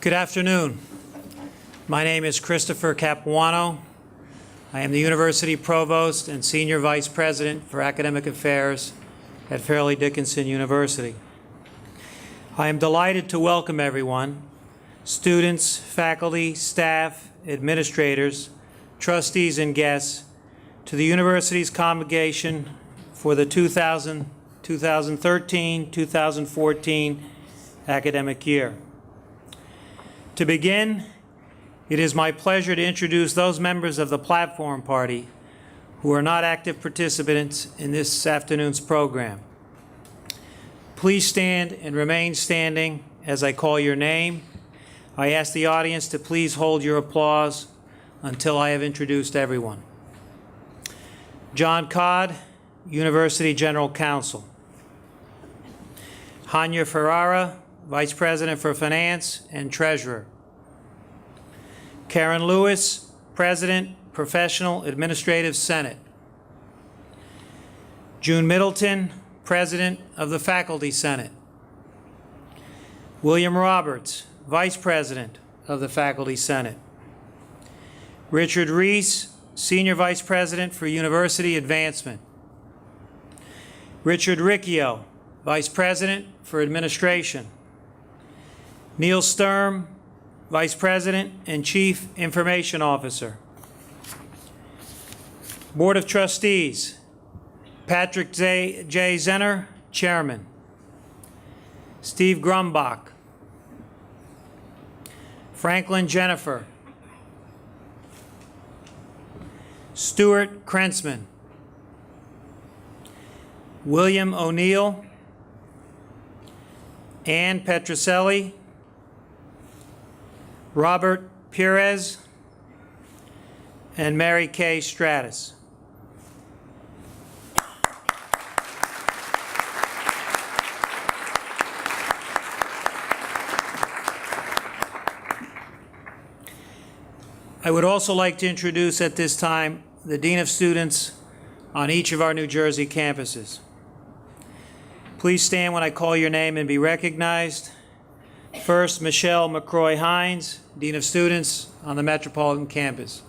Good afternoon. My name is Christopher Capuano. I am the University Provost and Senior Vice President for Academic Affairs at Fairleigh Dickinson University. I am delighted to welcome everyone, students, faculty, staff, administrators, trustees, and guests, to the university's convocation for the 2013-2014 academic year. To begin, it is my pleasure to introduce those members of the Platform Party who are not active participants in this afternoon's program. Please stand and remain standing as I call your name. I ask the audience to please hold your applause until I have introduced everyone. John Codd, University General Counsel. Hanya Ferrara, Vice President for Finance and Treasurer. Karen Lewis, President, Professional Administrative Senate. June Middleton, President of the Faculty Senate. William Roberts, Vice President of the Faculty Senate. Richard Reese, Senior Vice President for University Advancement. Richard Riccio, Vice President for Administration. Neil Sturm, Vice President and Chief Information Officer. Board of Trustees, Patrick J. Zenner, Chairman. Steve Grumbach. Franklin Jennifer. Stuart Krensman. William O'Neill. Ann Petroselli. Robert Perez, and Mary Kay Stratus. I would also like to introduce at this time the Dean of Students on each of our New Jersey campuses. Please stand when I call your name and be recognized. First, Michelle McCroy-Hines, Dean of Students on the Metropolitan Campus.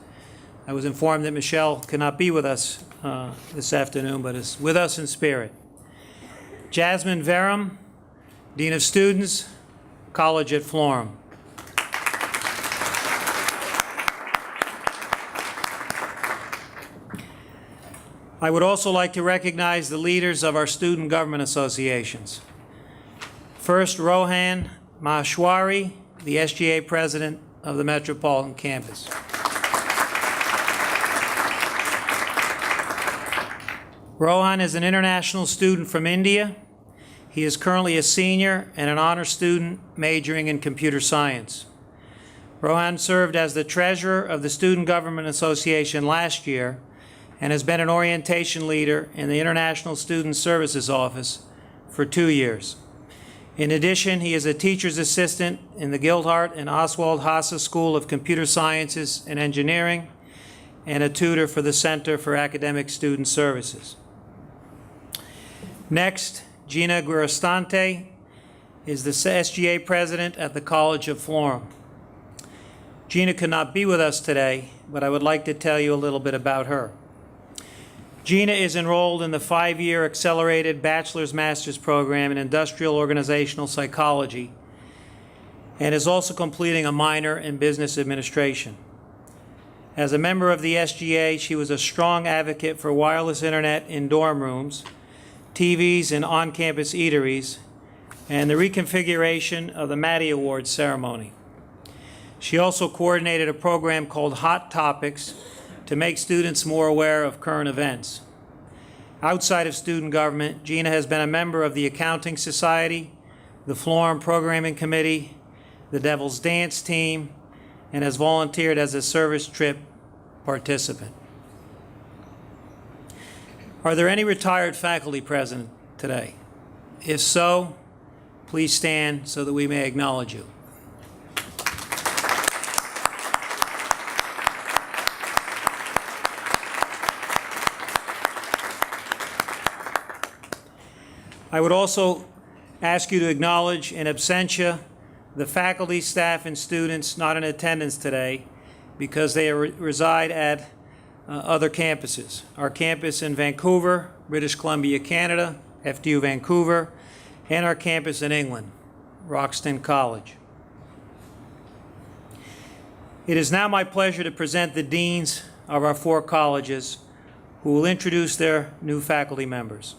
I was informed that Michelle cannot be with us this afternoon, but is with us in spirit. Jasmine Verum, Dean of Students, College at Florham. I would also like to recognize the leaders of our student government associations. First, Rohan Maheshwari, the SGA President of the Metropolitan Campus. Rohan is an international student from India. He is currently a senior and an honor student majoring in computer science. Rohan served as the treasurer of the Student Government Association last year and has been an orientation leader in the International Student Services Office for 2 years. In addition, he is a teacher's assistant in the Gildhart and Oswald Hasse School of Computer Sciences and Engineering and a tutor for the Center for Academic Student Services. Next, Gina Guerrastante is the SGA president at the College of Florham. Gina could not be with us today, but I would like to tell you a little bit about her. Gina is enrolled in the 5-year accelerated bachelor's master's program in industrial organizational psychology and is also completing a minor in business administration. As a member of the SGA, she was a strong advocate for wireless internet in dorm rooms, TVs in on-campus eateries, and the reconfiguration of the Maddie Awards ceremony. She also coordinated a program called Hot Topics to make students more aware of current events. Outside of student government, Gina has been a member of the Accounting Society, the Florham Programming Committee, the Devil's Dance Team, and has volunteered as a service trip participant. Are there any retired faculty present today? If so, please stand so that we may acknowledge you. I would also ask you to acknowledge in absentia the faculty, staff, and students not in attendance today because they reside at other campuses. Our campus in Vancouver, British Columbia, Canada, FDU Vancouver, and our campus in England, Roxton College. It is now my pleasure to present the deans of our 4 colleges who will introduce their new faculty members.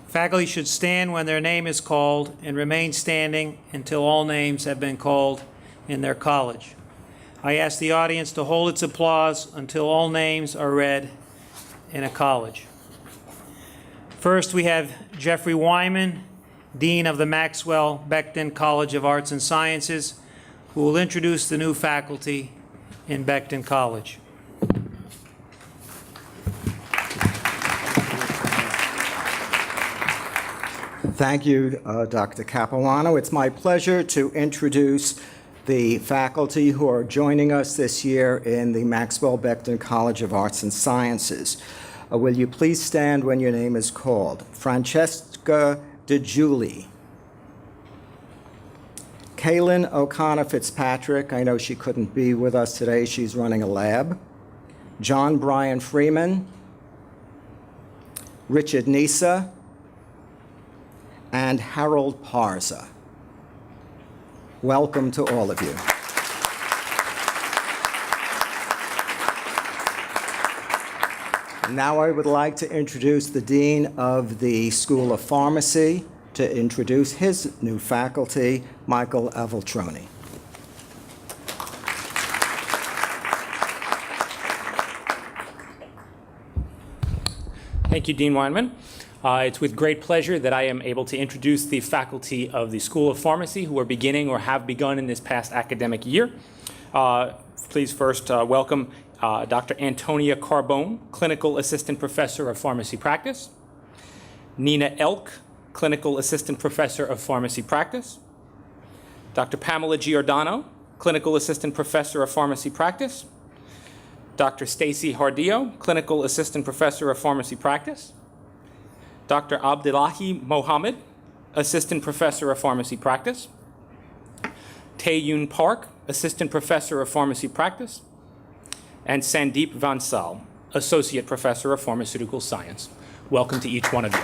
Faculty should stand when their name is called and remain standing until all names have been called in their college. I ask the audience to hold its applause until all names are read in a college. First, we have Jeffrey Wyman, Dean of the Maxwell Becton College of Arts and Sciences, who will introduce the new faculty in Becton College. Thank you, Dr. Capuano. It's my pleasure to introduce the faculty who are joining us this year in the Maxwell Becton College of Arts and Sciences. Will you please stand when your name is called? Francesca DeJulie. Kaylin O'Connor Fitzpatrick. I know she couldn't be with us today. She's running a lab. John Brian Freeman. Richard Nisa. And Harold Parza. Welcome to all of you. Now I would like to introduce the Dean of the School of Pharmacy to introduce his new faculty, Michael Aveltroni. Thank you, Dean Weinman. It's with great pleasure that I am able to introduce the faculty of the School of Pharmacy who are beginning or have begun in this past academic year. Please first welcome Dr. Antonia Carbone, Clinical Assistant Professor of Pharmacy Practice. Nina Elk, Clinical Assistant Professor of Pharmacy Practice. Dr. Pamela Giordano, Clinical Assistant Professor of Pharmacy Practice. Dr. Stacy Hardillo, Clinical Assistant Professor of Pharmacy Practice. Dr. Abdullahi Mohammed, Assistant Professor of Pharmacy Practice. Tae-Yoon Park, Assistant Professor of Pharmacy Practice. And Sandeep Vansal, Associate Professor of Pharmaceutical Science. Welcome to each one of you.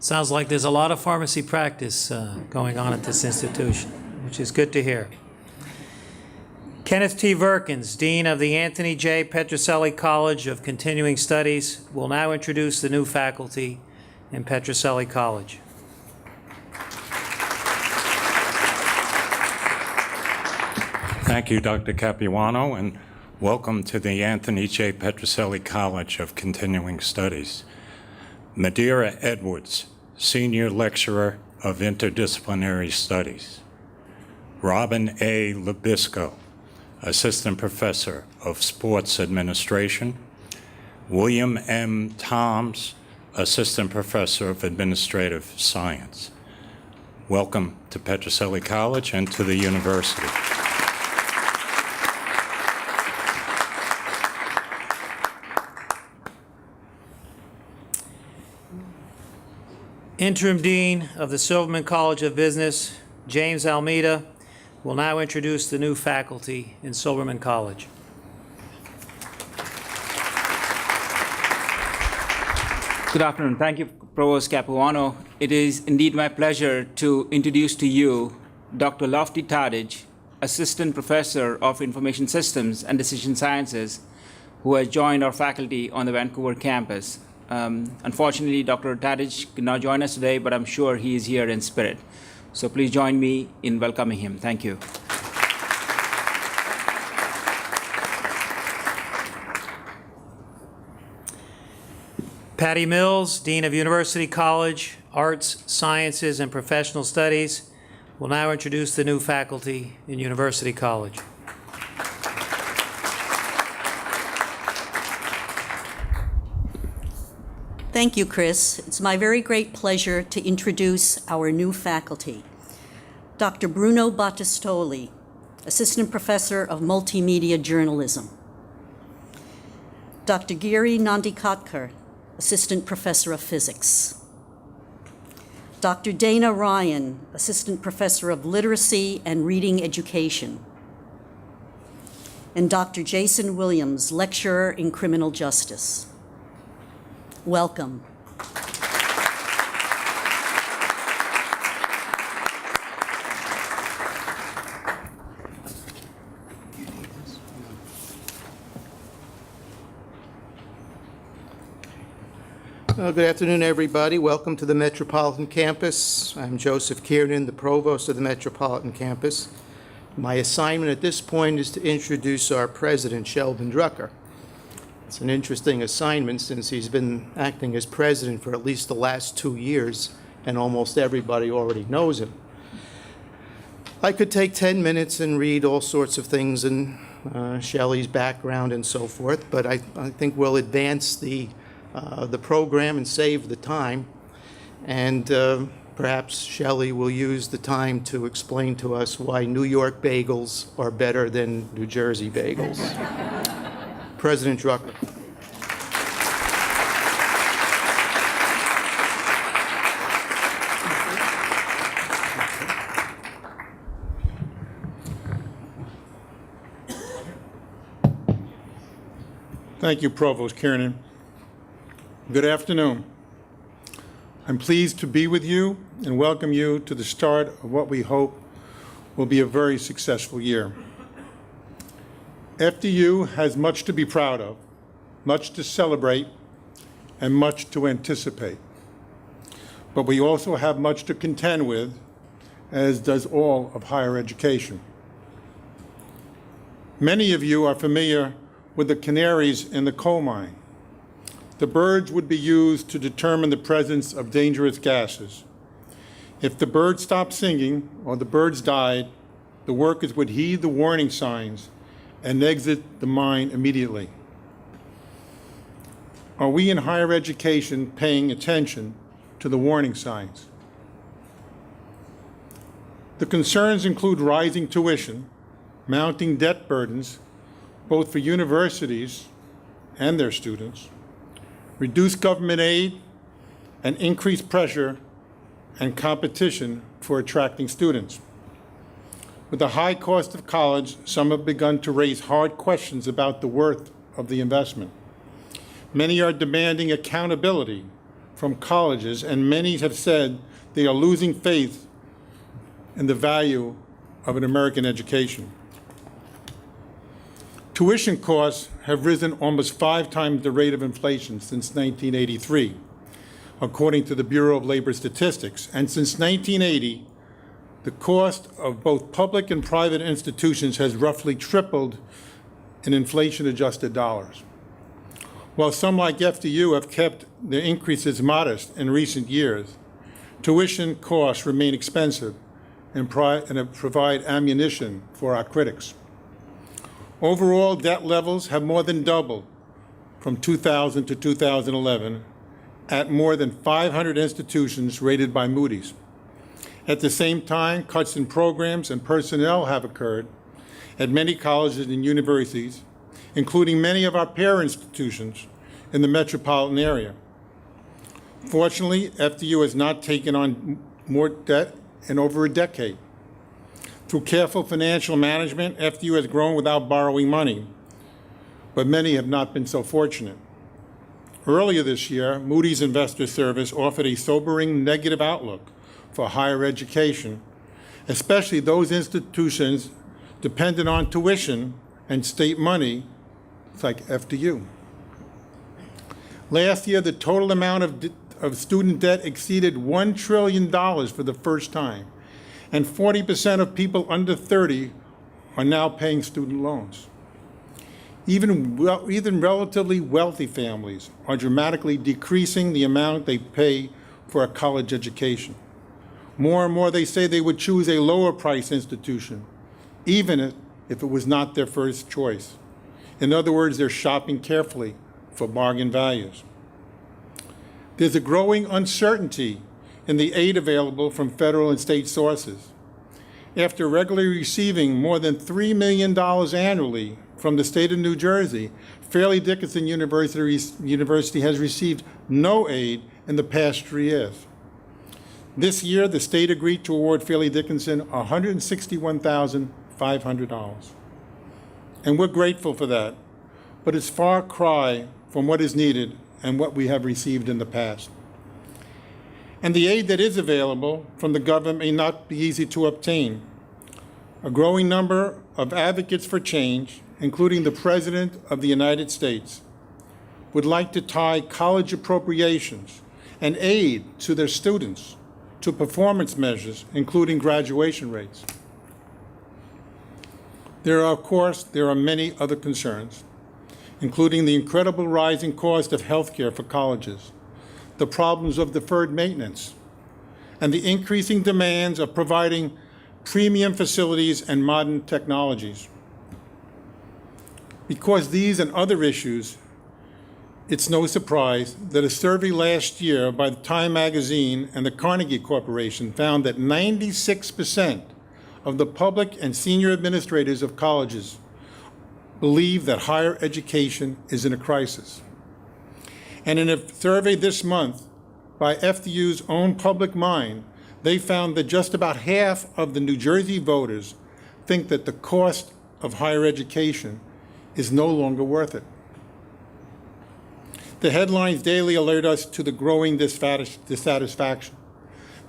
Sounds like there's a lot of pharmacy practice going on at this institution, which is good to hear. Kenneth T. Verkins, Dean of the Anthony J. Petrocelli College of Continuing Studies, will now introduce the new faculty in Petrocelli College. Thank you, Dr. Capuano, and welcome to the Anthony J. Petrocelli College of Continuing Studies. Madeira Edwards, Senior Lecturer of Interdisciplinary Studies. Robin A. Labisco, Assistant Professor of Sports Administration. William M. Toms, Assistant Professor of Administrative Science. Welcome to Petrocelli College and to the university. Interim Dean of the Silverman College of Business, James Almeida, will now introduce the new faculty in Silverman College. Good afternoon. Thank you, Provost Capuano. It is indeed my pleasure to introduce to you Dr. Lofty Tadich, Assistant Professor of Information Systems and Decision Sciences, who has joined our faculty on the Vancouver campus. Unfortunately, Dr. Tadich could not join us today, but I'm sure he is here in spirit. So please join me in welcoming him. Thank you. Patty Mills, Dean of University College, Arts, Sciences, and Professional Studies, will now introduce the new faculty in University College. Thank you, Chris. It's my very great pleasure to introduce our new faculty. Dr. Bruno Battistoli, Assistant Professor of Multimedia Journalism. Dr. Giri Nandikatkar, Assistant Professor of Physics. Dr. Dana Ryan, Assistant Professor of Literacy and Reading Education. And Dr. Jason Williams, Lecturer in Criminal Justice. Welcome. Good afternoon, everybody. Welcome to the Metropolitan Campus. I'm Joseph Kiernan, the Provost of the Metropolitan Campus. My assignment at this point is to introduce our president, Sheldon Drucker. It's an interesting assignment since he's been acting as president for at least the last 2 years, and almost everybody already knows him. I could take 10 minutes and read all sorts of things in Shelley's background and so forth, but I think we'll advance the program and save the time, and perhaps Shelley will use the time to explain to us why New York bagels are better than New Jersey bagels. President Drucker. Thank you, Provost Kiernan. Good afternoon. I'm pleased to be with you and welcome you to the start of what we hope will be a very successful year. FDU has much to be proud of, much to celebrate, and much to anticipate. But we also have much to contend with, as does all of higher education. Many of you are familiar with the canaries in the coal mine. The birds would be used to determine the presence of dangerous gases. If the birds stopped singing or the birds died, the workers would heed the warning signs and exit the mine immediately. Are we in higher education paying attention to the warning signs? The concerns include rising tuition, mounting debt burdens, both for universities and their students, reduced government aid, and increased pressure and competition for attracting students. With the high cost of college, some have begun to raise hard questions about the worth of the investment. Many are demanding accountability from colleges, and many have said they are losing faith in the value of an American education. Tuition costs have risen almost 5 times the rate of inflation since 1983, according to the Bureau of Labor Statistics. And since 1980, the cost of both public and private institutions has roughly tripled in inflation-adjusted dollars. While some, like FDU, have kept their increases modest in recent years, tuition costs remain expensive and provide ammunition for our critics. Overall, debt levels have more than doubled from 2000 to 2011 at more than 500 institutions rated by Moody's. At the same time, cuts in programs and personnel have occurred at many colleges and universities, including many of our peer institutions in the metropolitan area. Fortunately, FDU has not taken on more debt in over a decade. Through careful financial management, FDU has grown without borrowing money, but many have not been so fortunate. Earlier this year, Moody's Investor Service offered a sobering negative outlook for higher education, especially those institutions dependent on tuition and state money, like FDU. Last year, the total amount of student debt exceeded $1 trillion for the first time, and 40% of people under 30 are now paying student loans. Even relatively wealthy families are dramatically decreasing the amount they pay for a college education. More and more, they say they would choose a lower price institution, even if it was not their first choice. In other words, they're shopping carefully for bargain values. There's a growing uncertainty in the aid available from federal and state sources. After regularly receiving more than $3 million annually from the state of New Jersey, Fairleigh Dickinson University has received no aid in the past 3 years. This year, the state agreed to award Fairleigh Dickinson $161,500. And we're grateful for that, but it's far cry from what is needed and what we have received in the past. And the aid that is available from the government may not be easy to obtain. A growing number of advocates for change, including the President of the United States, would like to tie college appropriations and aid to their students to performance measures, including graduation rates. There are many other concerns, including the incredible rising cost of health care for colleges, the problems of deferred maintenance, and the increasing demands of providing premium facilities and modern technologies. Because these and other issues, it's no surprise that a survey last year by the Time magazine and the Carnegie Corporation found that 96% of the public and senior administrators of colleges believe that higher education is in a crisis. And in a survey this month by FDU's own Public Mind, they found that just about half of the New Jersey voters think that the cost of higher education is no longer worth it. The headlines daily alert us to the growing dissatisfaction.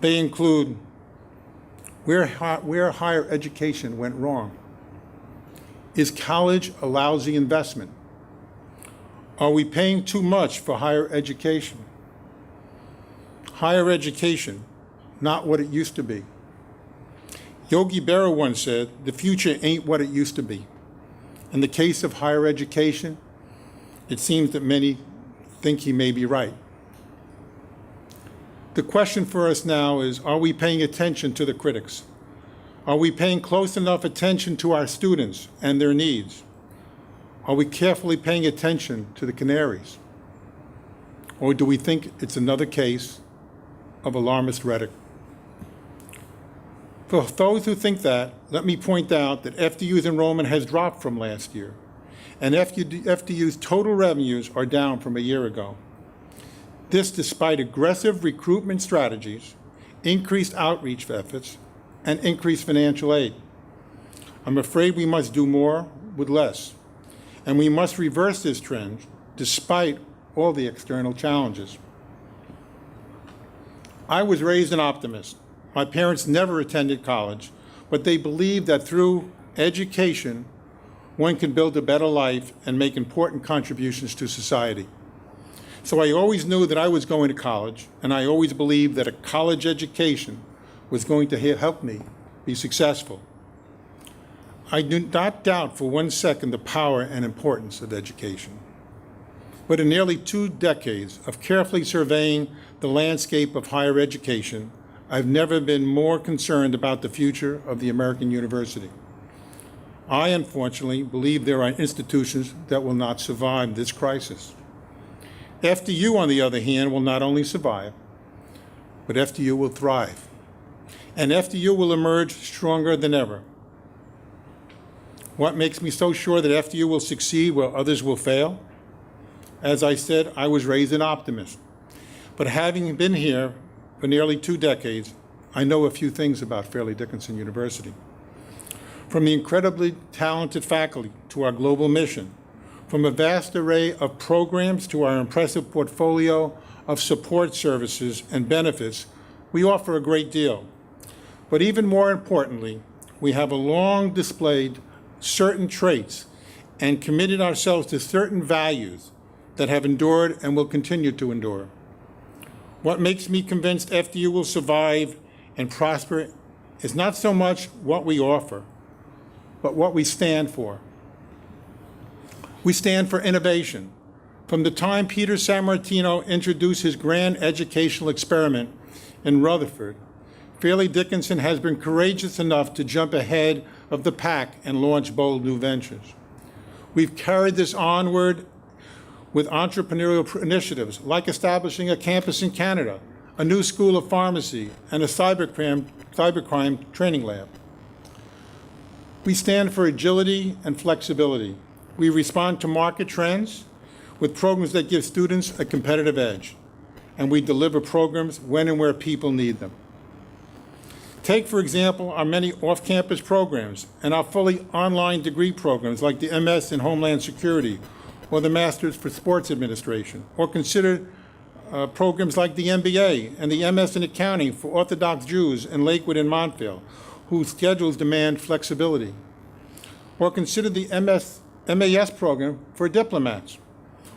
They include where higher education went wrong. Is college a lousy investment? Are we paying too much for higher education? Higher education, not what it used to be. Yogi Berra once said, the future ain't what it used to be. In the case of higher education, it seems that many think he may be right. The question for us now is, are we paying attention to the critics? Are we paying close enough attention to our students and their needs? Are we carefully paying attention to the canaries? Or do we think it's another case of alarmist rhetoric? For those who think that, let me point out that FDU's enrollment has dropped from last year, and FDU's total revenues are down from a year ago. This despite aggressive recruitment strategies, increased outreach efforts, and increased financial aid. I'm afraid we must do more with less, and we must reverse this trend despite all the external challenges. I was raised an optimist. My parents never attended college, but they believed that through education, one can build a better life and make important contributions to society. So I always knew that I was going to college, and I always believed that a college education was going to help me be successful. I do not doubt for one second the power and importance of education. But in nearly 2 decades of carefully surveying the landscape of higher education, I've never been more concerned about the future of the American university. I, unfortunately, believe there are institutions that will not survive this crisis. FDU, on the other hand, will not only survive, but FDU will thrive. And FDU will emerge stronger than ever. What makes me so sure that FDU will succeed where others will fail? As I said, I was raised an optimist. But having been here for nearly 2 decades, I know a few things about Fairleigh Dickinson University. From the incredibly talented faculty to our global mission, from a vast array of programs to our impressive portfolio of support services and benefits, we offer a great deal. But even more importantly, we have a long displayed certain traits and committed ourselves to certain values that have endured and will continue to endure. What makes me convinced FDU will survive and prosper is not so much what we offer, but what we stand for. We stand for innovation. From the time Peter Sammartino introduced his grand educational experiment in Rutherford, Fairleigh Dickinson has been courageous enough to jump ahead of the pack and launch bold new ventures. We've carried this onward with entrepreneurial initiatives like establishing a campus in Canada, a new school of pharmacy, and a cybercrime training lab. We stand for agility and flexibility. We respond to market trends with programs that give students a competitive edge, and we deliver programs when and where people need them. Take, for example, our many off-campus programs and our fully online degree programs like the MS in Homeland Security or the Masters for Sports Administration, or consider programs like the MBA and the MS in Accounting for Orthodox Jews in Lakewood and Montville, whose schedules demand flexibility. Or consider the MAS program for diplomats,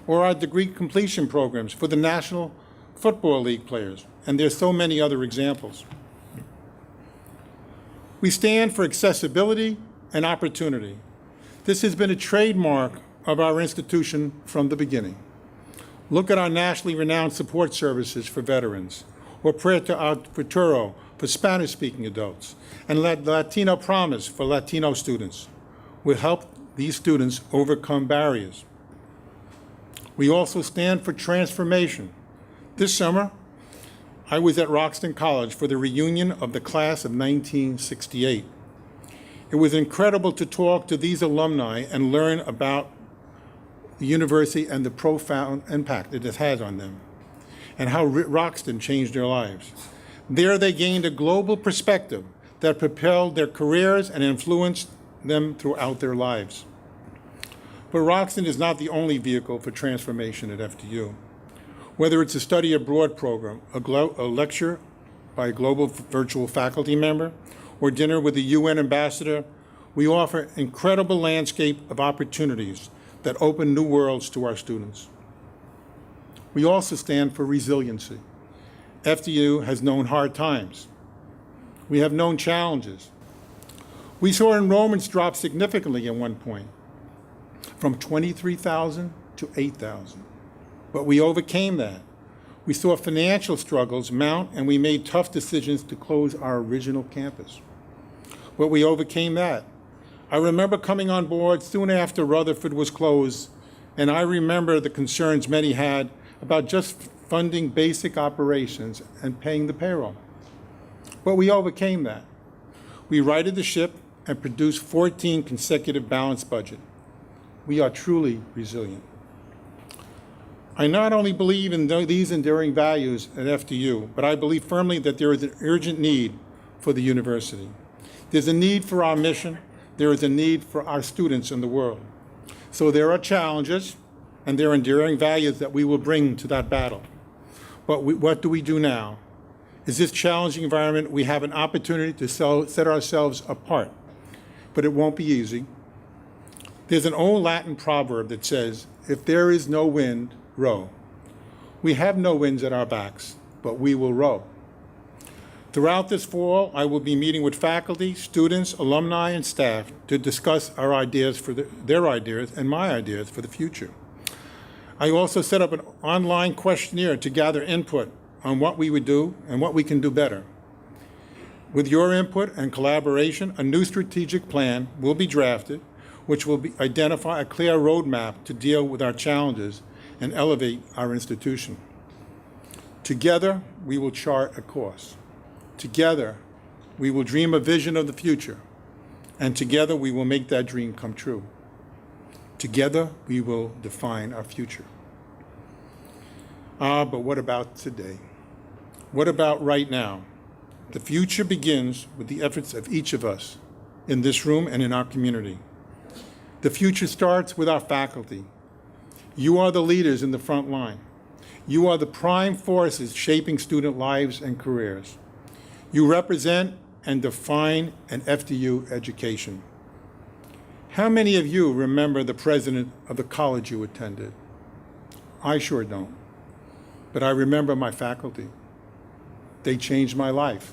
or our degree completion programs for the National Football League players, and there's so many other examples. We stand for accessibility and opportunity. This has been a trademark of our institution from the beginning. Look at our nationally renowned support services for veterans, or Puerto al Futuro for Spanish-speaking adults, and Latino Promise for Latino students. We help these students overcome barriers. We also stand for transformation. This summer, I was at Roxton College for the reunion of the class of 1968. It was incredible to talk to these alumni and learn about the university and the profound impact it has had on them, and how Roxton changed their lives. There they gained a global perspective that propelled their careers and influenced them throughout their lives. But Roxton is not the only vehicle for transformation at FDU. Whether it's a study abroad program, a lecture by a global virtual faculty member, or dinner with the UN ambassador, we offer incredible landscape of opportunities that open new worlds to our students. We also stand for resiliency. FDU has known hard times. We have known challenges. We saw enrollments drop significantly at one point, from 23,000 to 8,000. But we overcame that. We saw financial struggles mount, and we made tough decisions to close our original campus. But we overcame that. I remember coming on board soon after Rutherford was closed, and I remember the concerns many had about just funding basic operations and paying the payroll. But we overcame that. We righted the ship and produced 14 consecutive balanced budgets. We are truly resilient. I not only believe in these enduring values at FDU, but I believe firmly that there is an urgent need for the university. There's a need for our mission. There is a need for our students in the world. So there are challenges, and there are enduring values that we will bring to that battle. But what do we do now? In this challenging environment, we have an opportunity to set ourselves apart, but it won't be easy. There's an old Latin proverb that says, if there is no wind, row. We have no winds at our backs, but we will row. Throughout this fall, I will be meeting with faculty, students, alumni, and staff to discuss our ideas their ideas and my ideas for the future. I also set up an online questionnaire to gather input on what we would do and what we can do better. With your input and collaboration, a new strategic plan will be drafted, which will identify a clear roadmap to deal with our challenges and elevate our institution. Together, we will chart a course. Together, we will dream a vision of the future, and together we will make that dream come true. Together, we will define our future. But what about today? What about right now? The future begins with the efforts of each of us in this room and in our community. The future starts with our faculty. You are the leaders in the front line. You are the prime forces shaping student lives and careers. You represent and define an FDU education. How many of you remember the president of the college you attended? I sure don't. But I remember my faculty. They changed my life.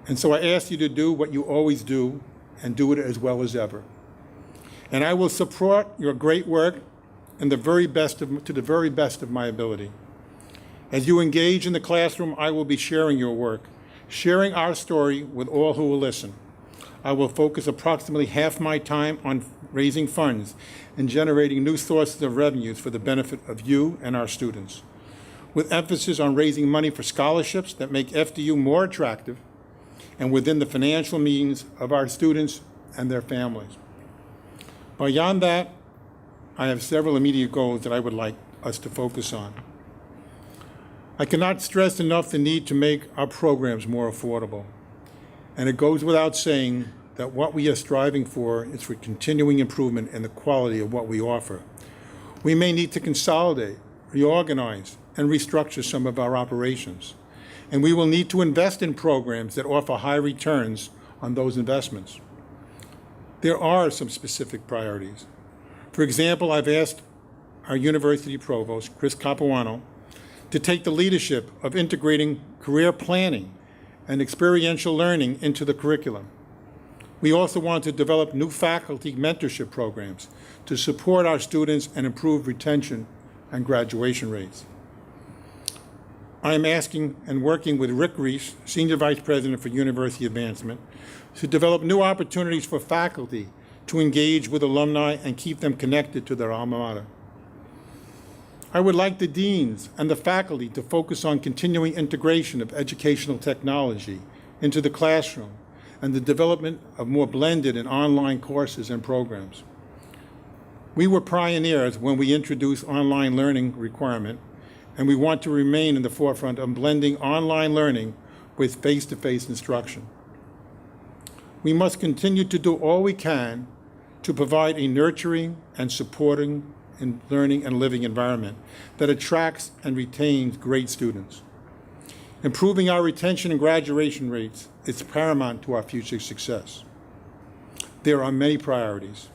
And so I ask you to do what you always do and do it as well as ever. And I will support your great work to the very best of my ability. As you engage in the classroom, I will be sharing your work, sharing our story with all who will listen. I will focus approximately half my time on raising funds and generating new sources of revenues for the benefit of you and our students, with emphasis on raising money for scholarships that make FDU more attractive and within the financial means of our students and their families. Beyond that, I have several immediate goals that I would like us to focus on. I cannot stress enough the need to make our programs more affordable. And it goes without saying that what we are striving for is for continuing improvement in the quality of what we offer. We may need to consolidate, reorganize, and restructure some of our operations. And we will need to invest in programs that offer high returns on those investments. There are some specific priorities. For example, I've asked our university provost, Chris Capuano, to take the leadership of integrating career planning and experiential learning into the curriculum. We also want to develop new faculty mentorship programs to support our students and improve retention and graduation rates. I am asking and working with Rick Reese, Senior Vice President for University Advancement, to develop new opportunities for faculty to engage with alumni and keep them connected to their alma mater. I would like the deans and the faculty to focus on continuing integration of educational technology into the classroom and the development of more blended and online courses and programs. We were pioneers when we introduced online learning requirement, and we want to remain in the forefront of blending online learning with face-to-face instruction. We must continue to do all we can to provide a nurturing and supporting and learning and living environment that attracts and retains great students. Improving our retention and graduation rates is paramount to our future success. There are many priorities,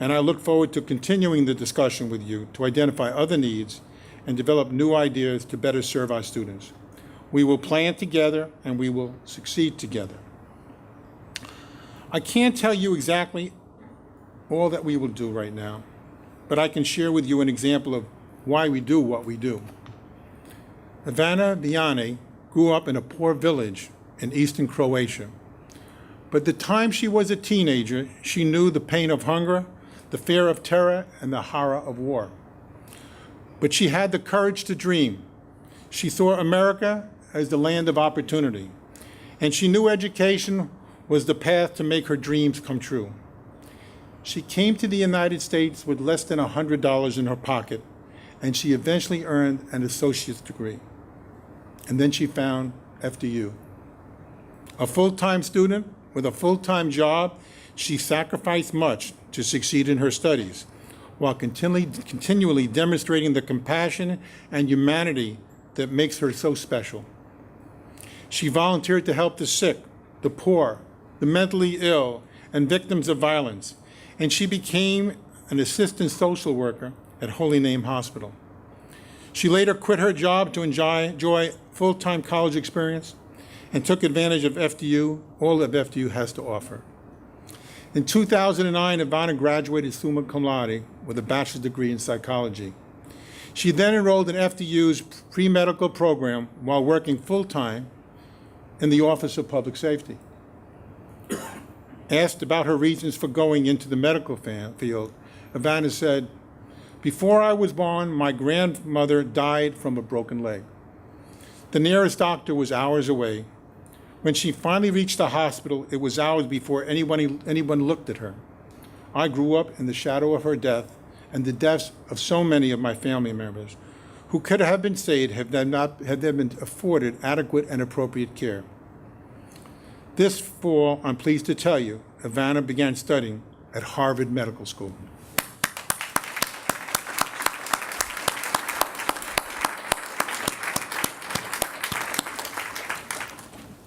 and I look forward to continuing the discussion with you to identify other needs and develop new ideas to better serve our students. We will plan together and we will succeed together. I can't tell you exactly all that we will do right now, but I can share with you an example of why we do what we do. Ivana Vianney grew up in a poor village in eastern Croatia. But the time she was a teenager, she knew the pain of hunger, the fear of terror, and the horror of war. But she had the courage to dream. She saw America as the land of opportunity, and she knew education was the path to make her dreams come true. She came to the United States with less than $100 in her pocket, and she eventually earned an associate's degree. And then she found FDU. A full-time student with a full-time job, she sacrificed much to succeed in her studies, while continually demonstrating the compassion and humanity that makes her so special. She volunteered to help the sick, the poor, the mentally ill, and victims of violence, and she became an assistant social worker at Holy Name Hospital. She later quit her job to enjoy full-time college experience and took advantage of FDU, all that FDU has to offer. In 2009, Ivana graduated summa cum laude with a bachelor's degree in psychology. She then enrolled in FDU's pre-medical program while working full-time in the Office of Public Safety. Asked about her reasons for going into the medical field, Ivana said, "Before I was born, my grandmother died from a broken leg. The nearest doctor was hours away. When she finally reached the hospital, it was hours before anyone looked at her. I grew up in the shadow of her death and the deaths of so many of my family members who could have been saved had they been afforded adequate and appropriate care." This fall, I'm pleased to tell you, Ivana began studying at Harvard Medical School.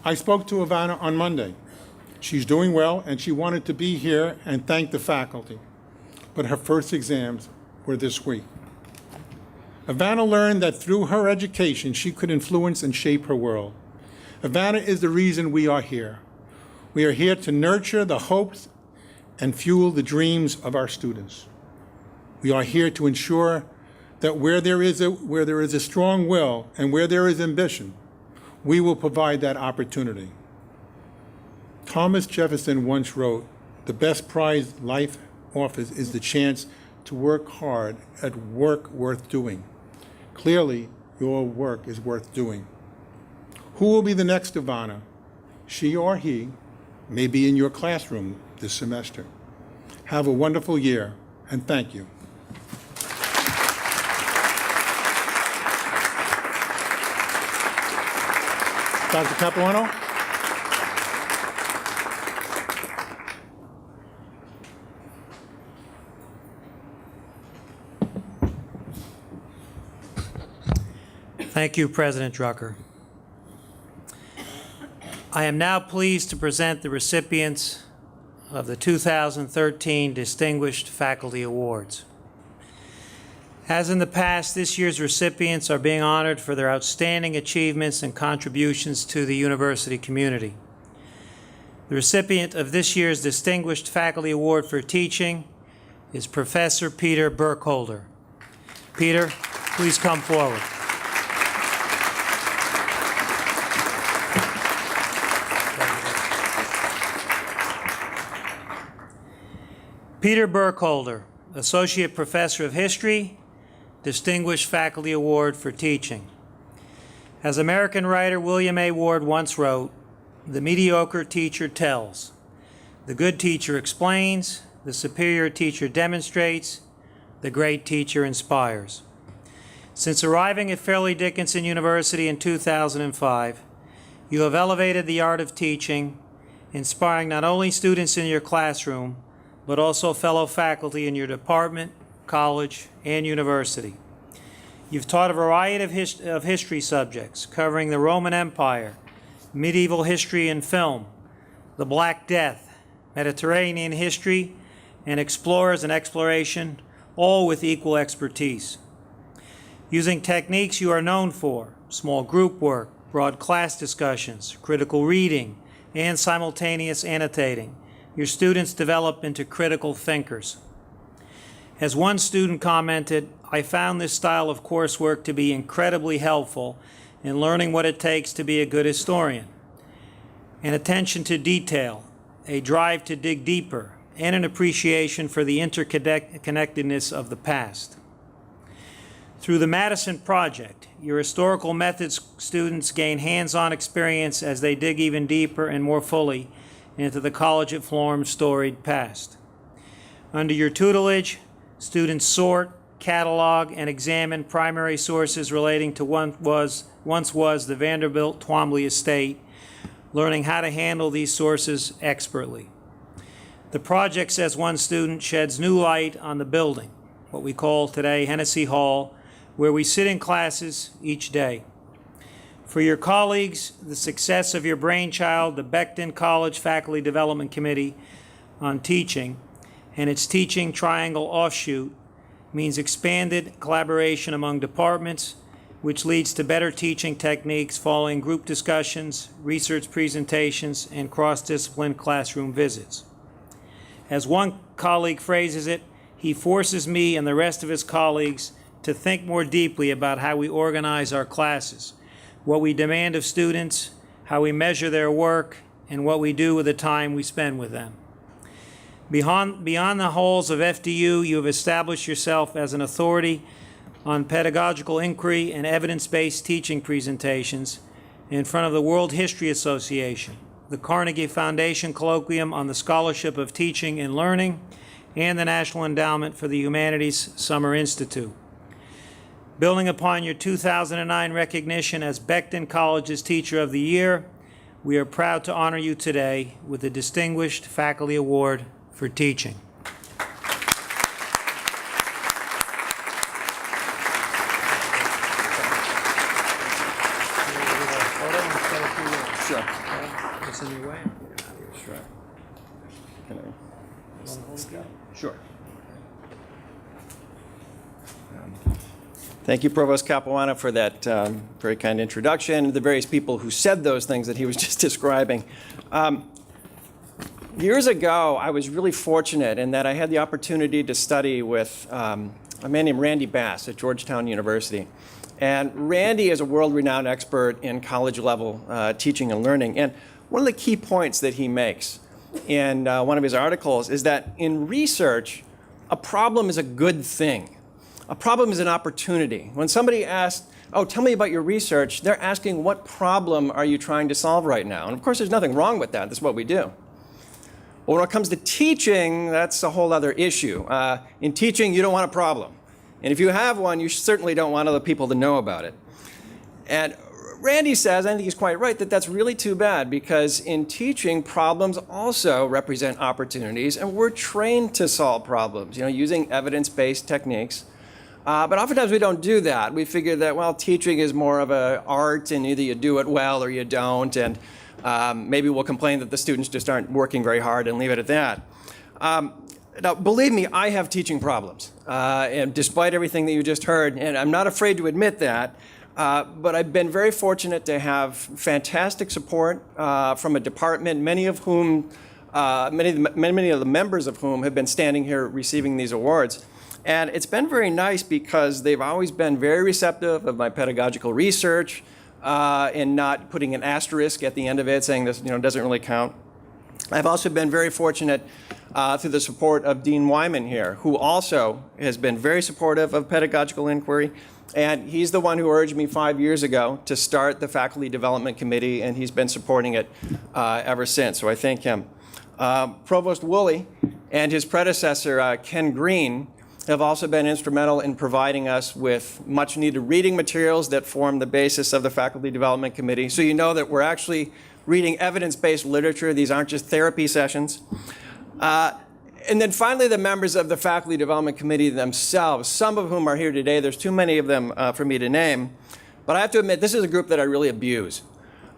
I spoke to Ivana on Monday. She's doing well, and she wanted to be here and thank the faculty. But her first exams were this week. Ivana learned that through her education, she could influence and shape her world. Ivana is the reason we are here. We are here to nurture the hopes and fuel the dreams of our students. We are here to ensure that where there is a strong will and where there is ambition, we will provide that opportunity. Thomas Jefferson once wrote, "The best prize life offers is the chance to work hard at work worth doing." Clearly, your work is worth doing. Who will be the next Ivana? She or he may be in your classroom this semester. Have a wonderful year, and thank you. Dr. Capuano? Thank you, President Drucker. I am now pleased to present the recipients of the 2013 Distinguished Faculty Awards. As in the past, this year's recipients are being honored for their outstanding achievements and contributions to the university community. The recipient of this year's Distinguished Faculty Award for Teaching is Professor Peter Burkholder. Peter, please come forward. Peter Burkholder, Associate Professor of History, Distinguished Faculty Award for Teaching. As American writer William A. Ward once wrote, "The mediocre teacher tells. The good teacher explains. The superior teacher demonstrates. The great teacher inspires." Since arriving at Fairleigh Dickinson University in 2005, you have elevated the art of teaching, inspiring not only students in your classroom, but also fellow faculty in your department, college, and university. You've taught a variety of history subjects, covering the Roman Empire, medieval history and film, the Black Death, Mediterranean history, and explorers and exploration, all with equal expertise. Using techniques you are known for, small group work, broad class discussions, critical reading, and simultaneous annotating, your students develop into critical thinkers. As one student commented, "I found this style of coursework to be incredibly helpful in learning what it takes to be a good historian. An attention to detail, a drive to dig deeper, and an appreciation for the interconnectedness of the past." Through the Madison Project, your historical methods students gain hands-on experience as they dig even deeper and more fully into the College at Florham's storied past. Under your tutelage, students sort, catalog, and examine primary sources relating to once was the Vanderbilt Twombly estate, learning how to handle these sources expertly. The project, says one student, sheds new light on the building, what we call today Hennessy Hall, where we sit in classes each day. For your colleagues, the success of your brainchild, the Becton College Faculty Development Committee on Teaching, and its Teaching Triangle offshoot, means expanded collaboration among departments, which leads to better teaching techniques following group discussions, research presentations, and cross-discipline classroom visits. As one colleague phrases it, he forces me and the rest of his colleagues to think more deeply about how we organize our classes, what we demand of students, how we measure their work, and what we do with the time we spend with them. Beyond the halls of FDU, you have established yourself as an authority on pedagogical inquiry and evidence-based teaching presentations in front of the World History Association, the Carnegie Foundation Colloquium on the Scholarship of Teaching and Learning, and the National Endowment for the Humanities Summer Institute. Building upon your 2009 recognition as Becton College's Teacher of the Year, we are proud to honor you today with the Distinguished Faculty Award for Teaching. Sure. It's in your way? Sure. Sure. Thank you, Provost Capuano, for that very kind introduction, and the various people who said those things that he was just describing. Years ago, I was really fortunate in that I had the opportunity to study with a man named Randy Bass at Georgetown University. And Randy is a world-renowned expert in college-level teaching and learning. And one of the key points that he makes in one of his articles is that in research, a problem is a good thing. A problem is an opportunity. When somebody asks, "Oh, tell me about your research," they're asking, "What problem are you trying to solve right now?" And of course, there's nothing wrong with that. That's what we do. But when it comes to teaching, that's a whole other issue. In teaching, you don't want a problem. And if you have one, you certainly don't want other people to know about it. And Randy says, I think he's quite right, that that's really too bad because in teaching, problems also represent opportunities, and we're trained to solve problems, using evidence-based techniques. But oftentimes we don't do that. We figure that, well, teaching is more of an art, and either you do it well or you don't, and maybe we'll complain that the students just aren't working very hard and leave it at that. Now, believe me, I have teaching problems, and despite everything that you just heard, and I'm not afraid to admit that, but I've been very fortunate to have fantastic support from a department, many of the members of whom have been standing here receiving these awards. And it's been very nice because they've always been very receptive of my pedagogical research and not putting an asterisk at the end of it saying this doesn't really count. I've also been very fortunate through the support of Dean Wyman here, who also has been very supportive of pedagogical inquiry. And he's the one who urged me 5 years ago to start the Faculty Development Committee, and he's been supporting it ever since, so I thank him. Provost Woolley and his predecessor, Ken Green, have also been instrumental in providing us with much-needed reading materials that form the basis of the Faculty Development Committee, so you know that we're actually reading evidence-based literature. These aren't just therapy sessions. And then finally, the members of the Faculty Development Committee themselves, some of whom are here today. There's too many of them for me to name. But I have to admit, this is a group that I really abuse.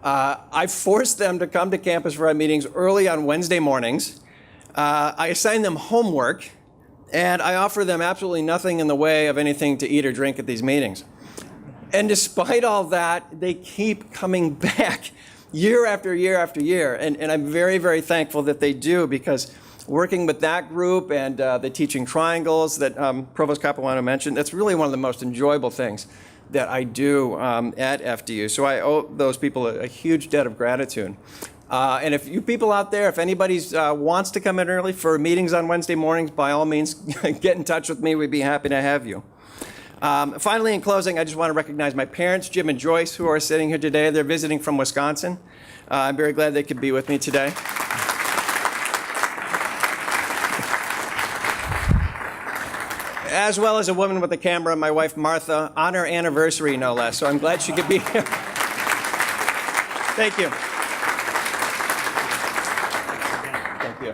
I force them to come to campus for our meetings early on Wednesday mornings. I assign them homework, and I offer them absolutely nothing in the way of anything to eat or drink at these meetings. And despite all that, they keep coming back year after year after year. And I'm very, very thankful that they do, because working with that group and the teaching triangles that Provost Capuano mentioned, that's really one of the most enjoyable things that I do at FDU. So I owe those people a huge debt of gratitude. And if you people out there, if anybody wants to come in early for meetings on Wednesday mornings, by all means, get in touch with me. We'd be happy to have you. Finally, in closing, I just want to recognize my parents, Jim and Joyce, who are sitting here today. They're visiting from Wisconsin. I'm very glad they could be with me today. As well as a woman with a camera, my wife Martha, on her anniversary, no less. So I'm glad she could be here. Thank you. Thank you.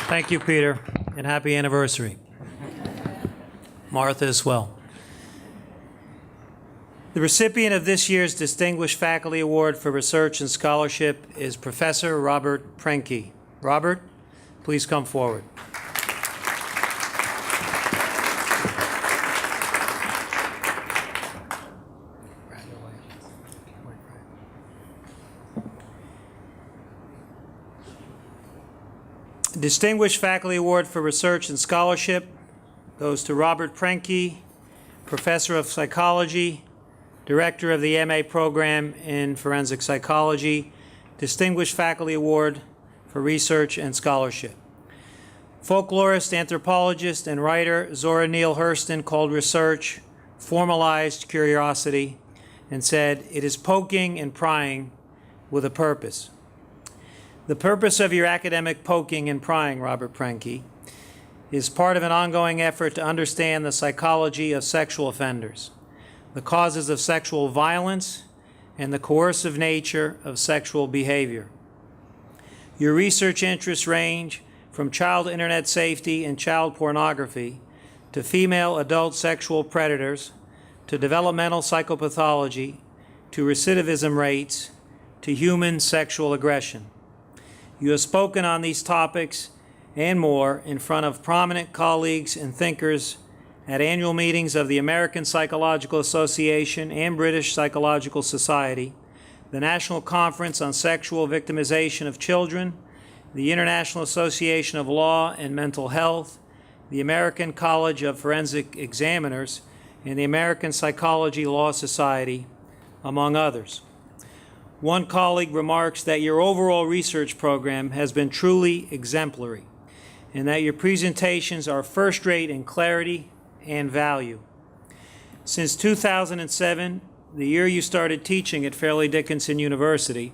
Thank you, Peter, and happy anniversary. Martha as well. The recipient of this year's Distinguished Faculty Award for Research and Scholarship is Professor Robert Prenke. Robert, please come forward. The Distinguished Faculty Award for Research and Scholarship goes to Robert Prenke, Professor of Psychology, Director of the MA Program in Forensic Psychology, Distinguished Faculty Award for Research and Scholarship. Folklorist, anthropologist, and writer Zora Neale Hurston called research formalized curiosity and said, "It is poking and prying with a purpose." The purpose of your academic poking and prying, Robert Prenke, is part of an ongoing effort to understand the psychology of sexual offenders, the causes of sexual violence, and the coercive nature of sexual behavior. Your research interests range from child internet safety and child pornography to female adult sexual predators, to developmental psychopathology, to recidivism rates, to human sexual aggression. You have spoken on these topics and more in front of prominent colleagues and thinkers at annual meetings of the American Psychological Association and British Psychological Society, the National Conference on Sexual Victimization of Children, the International Association of Law and Mental Health, the American College of Forensic Examiners, and the American Psychology Law Society, among others. One colleague remarks that your overall research program has been truly exemplary, and that your presentations are first-rate in clarity and value. Since 2007, the year you started teaching at Fairleigh Dickinson University,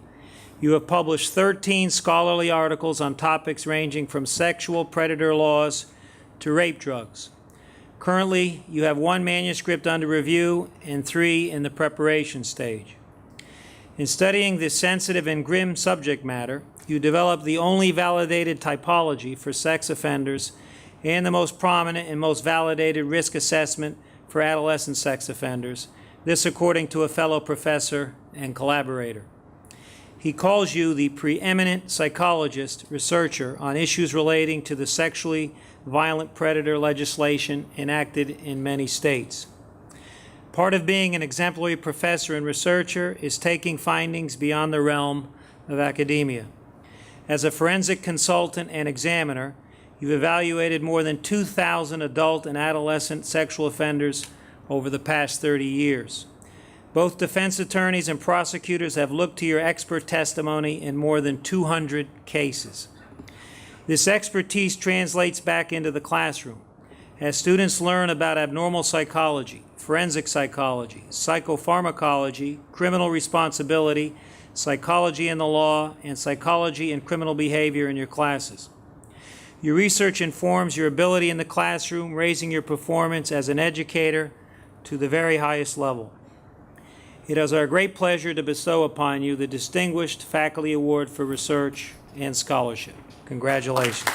You have published 13 scholarly articles on topics ranging from sexual predator laws to rape drugs. Currently, you have 1 manuscript under review and 3 in the preparation stage. In studying this sensitive and grim subject matter, you developed the only validated typology for sex offenders and the most prominent and most validated risk assessment for adolescent sex offenders, this according to a fellow professor and collaborator. He calls you the preeminent psychologist, researcher on issues relating to the sexually violent predator legislation enacted in many states. Part of being an exemplary professor and researcher is taking findings beyond the realm of academia. As a forensic consultant and examiner, you've evaluated more than 2,000 adult and adolescent sexual offenders over the past 30 years. Both defense attorneys and prosecutors have looked to your expert testimony in more than 200 cases. This expertise translates back into the classroom. As students learn about abnormal psychology, forensic psychology, psychopharmacology, criminal responsibility, psychology in the law, and psychology and criminal behavior in your classes. Your research informs your ability in the classroom, raising your performance as an educator to the very highest level. It is our great pleasure to bestow upon you the Distinguished Faculty Award for Research and Scholarship. Congratulations.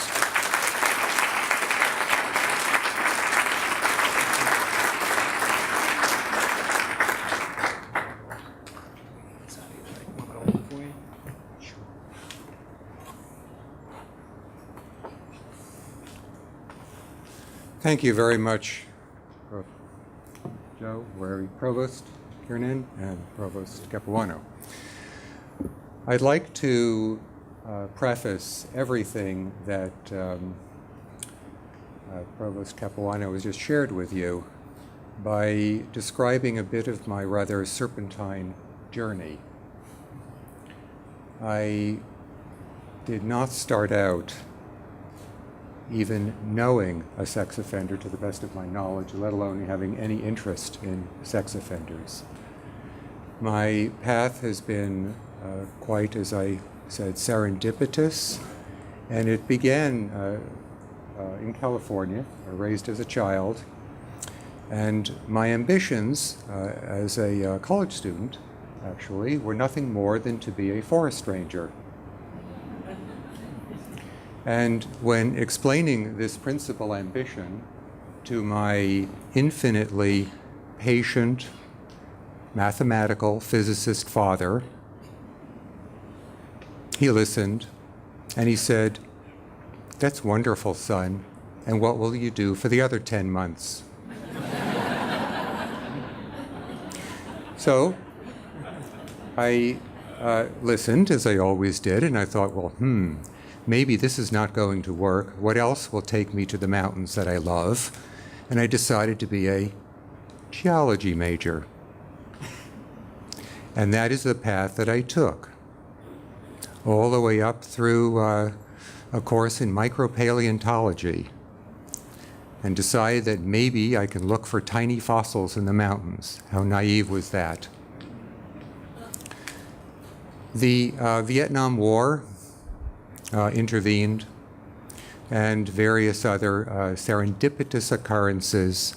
Thank you very much, Joe, Provost Kiernan, and Provost Capuano. I'd like to preface everything that Provost Capuano has just shared with you by describing a bit of my rather serpentine journey. I did not start out even knowing a sex offender to the best of my knowledge, let alone having any interest in sex offenders. My path has been quite, as I said, serendipitous, and it began in California, raised as a child, and my ambitions as a college student, actually, were nothing more than to be a forest ranger. And when explaining this principal ambition to my infinitely patient mathematical physicist father, he listened and he said, "That's wonderful, son. And what will you do for the other 10 months?" So I listened, as I always did, and I thought, well, maybe this is not going to work. What else will take me to the mountains that I love? And I decided to be a geology major. And that is the path that I took, all the way up through a course in micropaleontology, and decided that maybe I can look for tiny fossils in the mountains. How naive was that? The Vietnam War intervened, and various other serendipitous occurrences,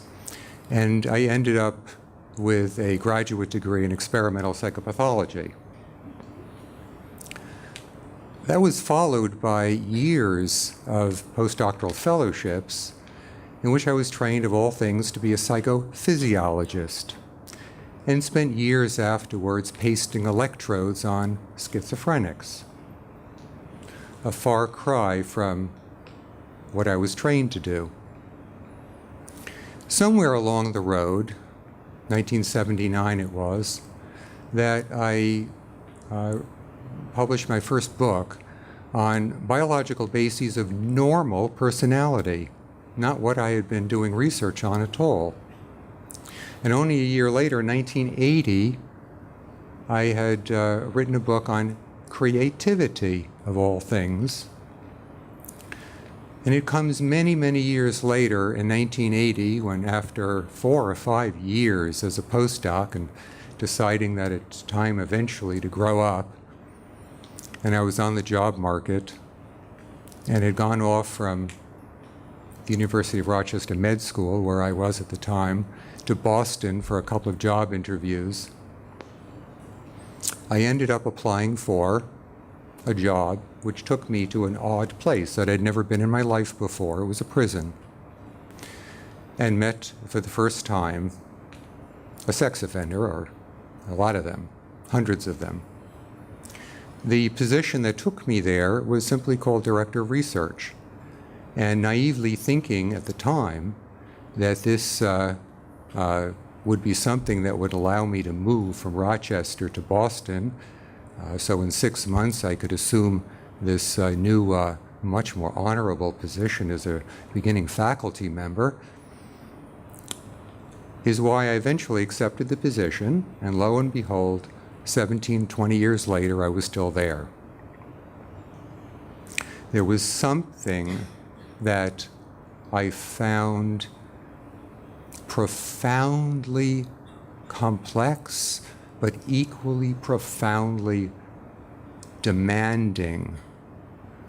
and I ended up with a graduate degree in experimental psychopathology. That was followed by years of postdoctoral fellowships in which I was trained, of all things, to be a psychophysiologist, and spent years afterwards pasting electrodes on schizophrenics. A far cry from what I was trained to do. Somewhere along the road, 1979 it was, that I published my first book on biological bases of normal personality, not what I had been doing research on at all. And only a year later, in 1980, I had written a book on creativity, of all things. And it comes many, many years later, in 1980, when after 4 or 5 years as a postdoc and deciding that it's time eventually to grow up, and I was on the job market and had gone off from the University of Rochester Med School, where I was at the time, to Boston for a couple of job interviews. I ended up applying for a job which took me to an odd place that I'd never been in my life before. It was a prison. And met for the first time a sex offender, or a lot of them, hundreds of them. The position that took me there was simply called Director of Research. And naively thinking at the time that this would be something that would allow me to move from Rochester to Boston, so in 6 months I could assume this new, much more honorable position as a beginning faculty member, is why I eventually accepted the position, and lo and behold, 17, 20 years later, I was still there. There was something that I found profoundly complex, but equally profoundly demanding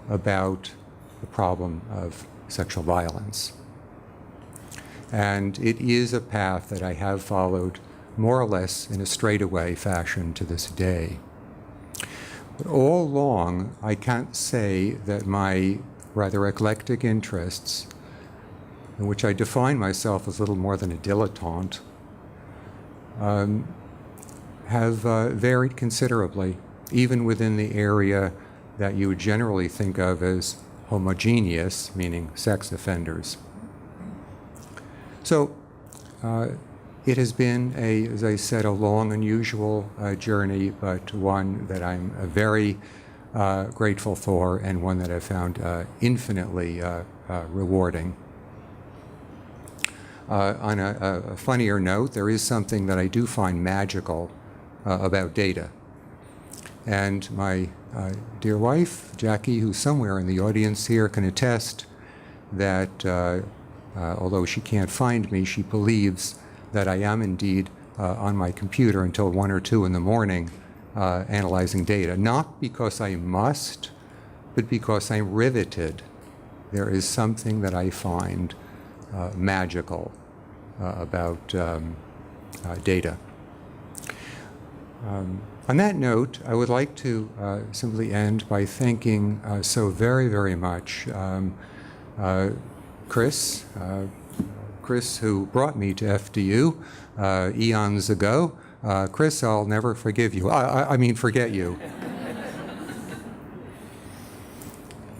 about the problem of sexual violence. And it is a path that I have followed more or less in a straightaway fashion to this day. But all along, I can't say that my rather eclectic interests, in which I define myself as little more than a dilettante, have varied considerably, even within the area that you would generally think of as homogeneous, meaning sex offenders. So it has been, as I said, a long, unusual journey, but one that I'm very grateful for, and one that I found infinitely rewarding. On a funnier note, there is something that I do find magical about data. And my dear wife, Jackie, who's somewhere in the audience here, can attest that although she can't find me, she believes that I am indeed on my computer until 1 or 2 in the morning analyzing data. Not because I must, but because I'm riveted. There is something that I find magical about data. On that note, I would like to simply end by thanking so very, very much Chris, who brought me to FDU eons ago. Chris, I'll never forgive you. I mean, forget you.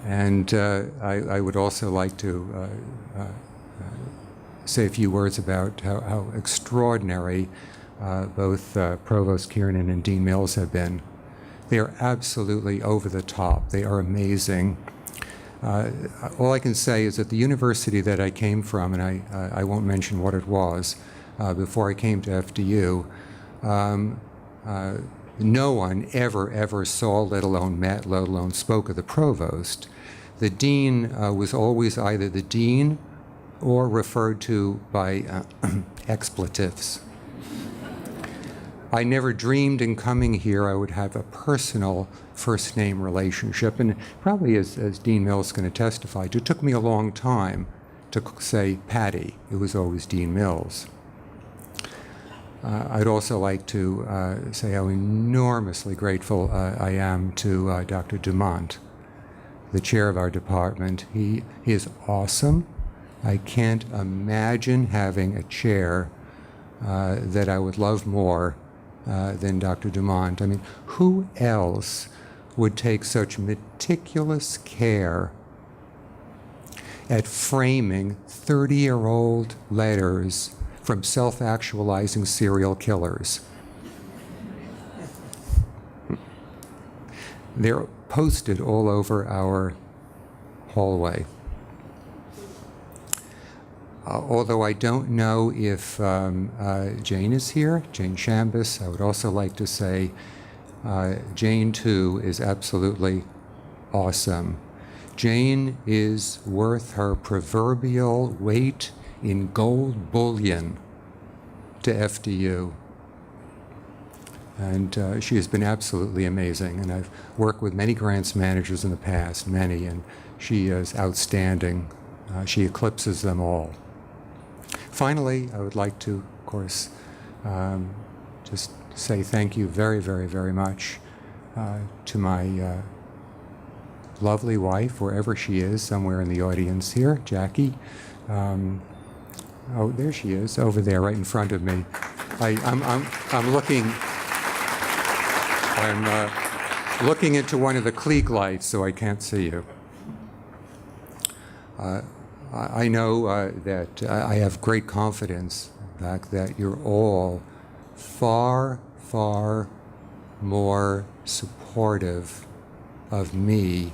And I would also like to say a few words about how extraordinary both Provost Kiernan and Dean Mills have been. They are absolutely over the top. They are amazing. All I can say is that the university that I came from, and I won't mention what it was, before I came to FDU, no one ever saw, let alone met, let alone spoke of the provost. The dean was always either the dean or referred to by expletives. I never dreamed in coming here I would have a personal first-name relationship, and probably as Dean Mills is going to testify, it took me a long time to say Patty. It was always Dean Mills. I'd also like to say how enormously grateful I am to Dr. Dumont, the chair of our department. He is awesome. I can't imagine having a chair that I would love more than Dr. Dumont. I mean, who else would take such meticulous care at framing 30-year-old letters from self-actualizing serial killers? They're posted all over our hallway. Although I don't know if Jane is here, Jane Chambus, I would also like to say Jane, too, is absolutely awesome. Jane is worth her proverbial weight in gold bullion to FDU. And she has been absolutely amazing. And I've worked with many grants managers in the past, many, and she is outstanding. She eclipses them all. Finally, I would like to, of course, just say thank you very, very, very much to my lovely wife, wherever she is, somewhere in the audience here, Jackie. Oh, there she is, over there, right in front of me. I'm looking into one of the Klieg lights, so I can't see you. I know that I have great confidence, in fact, that you're all far, far more supportive of me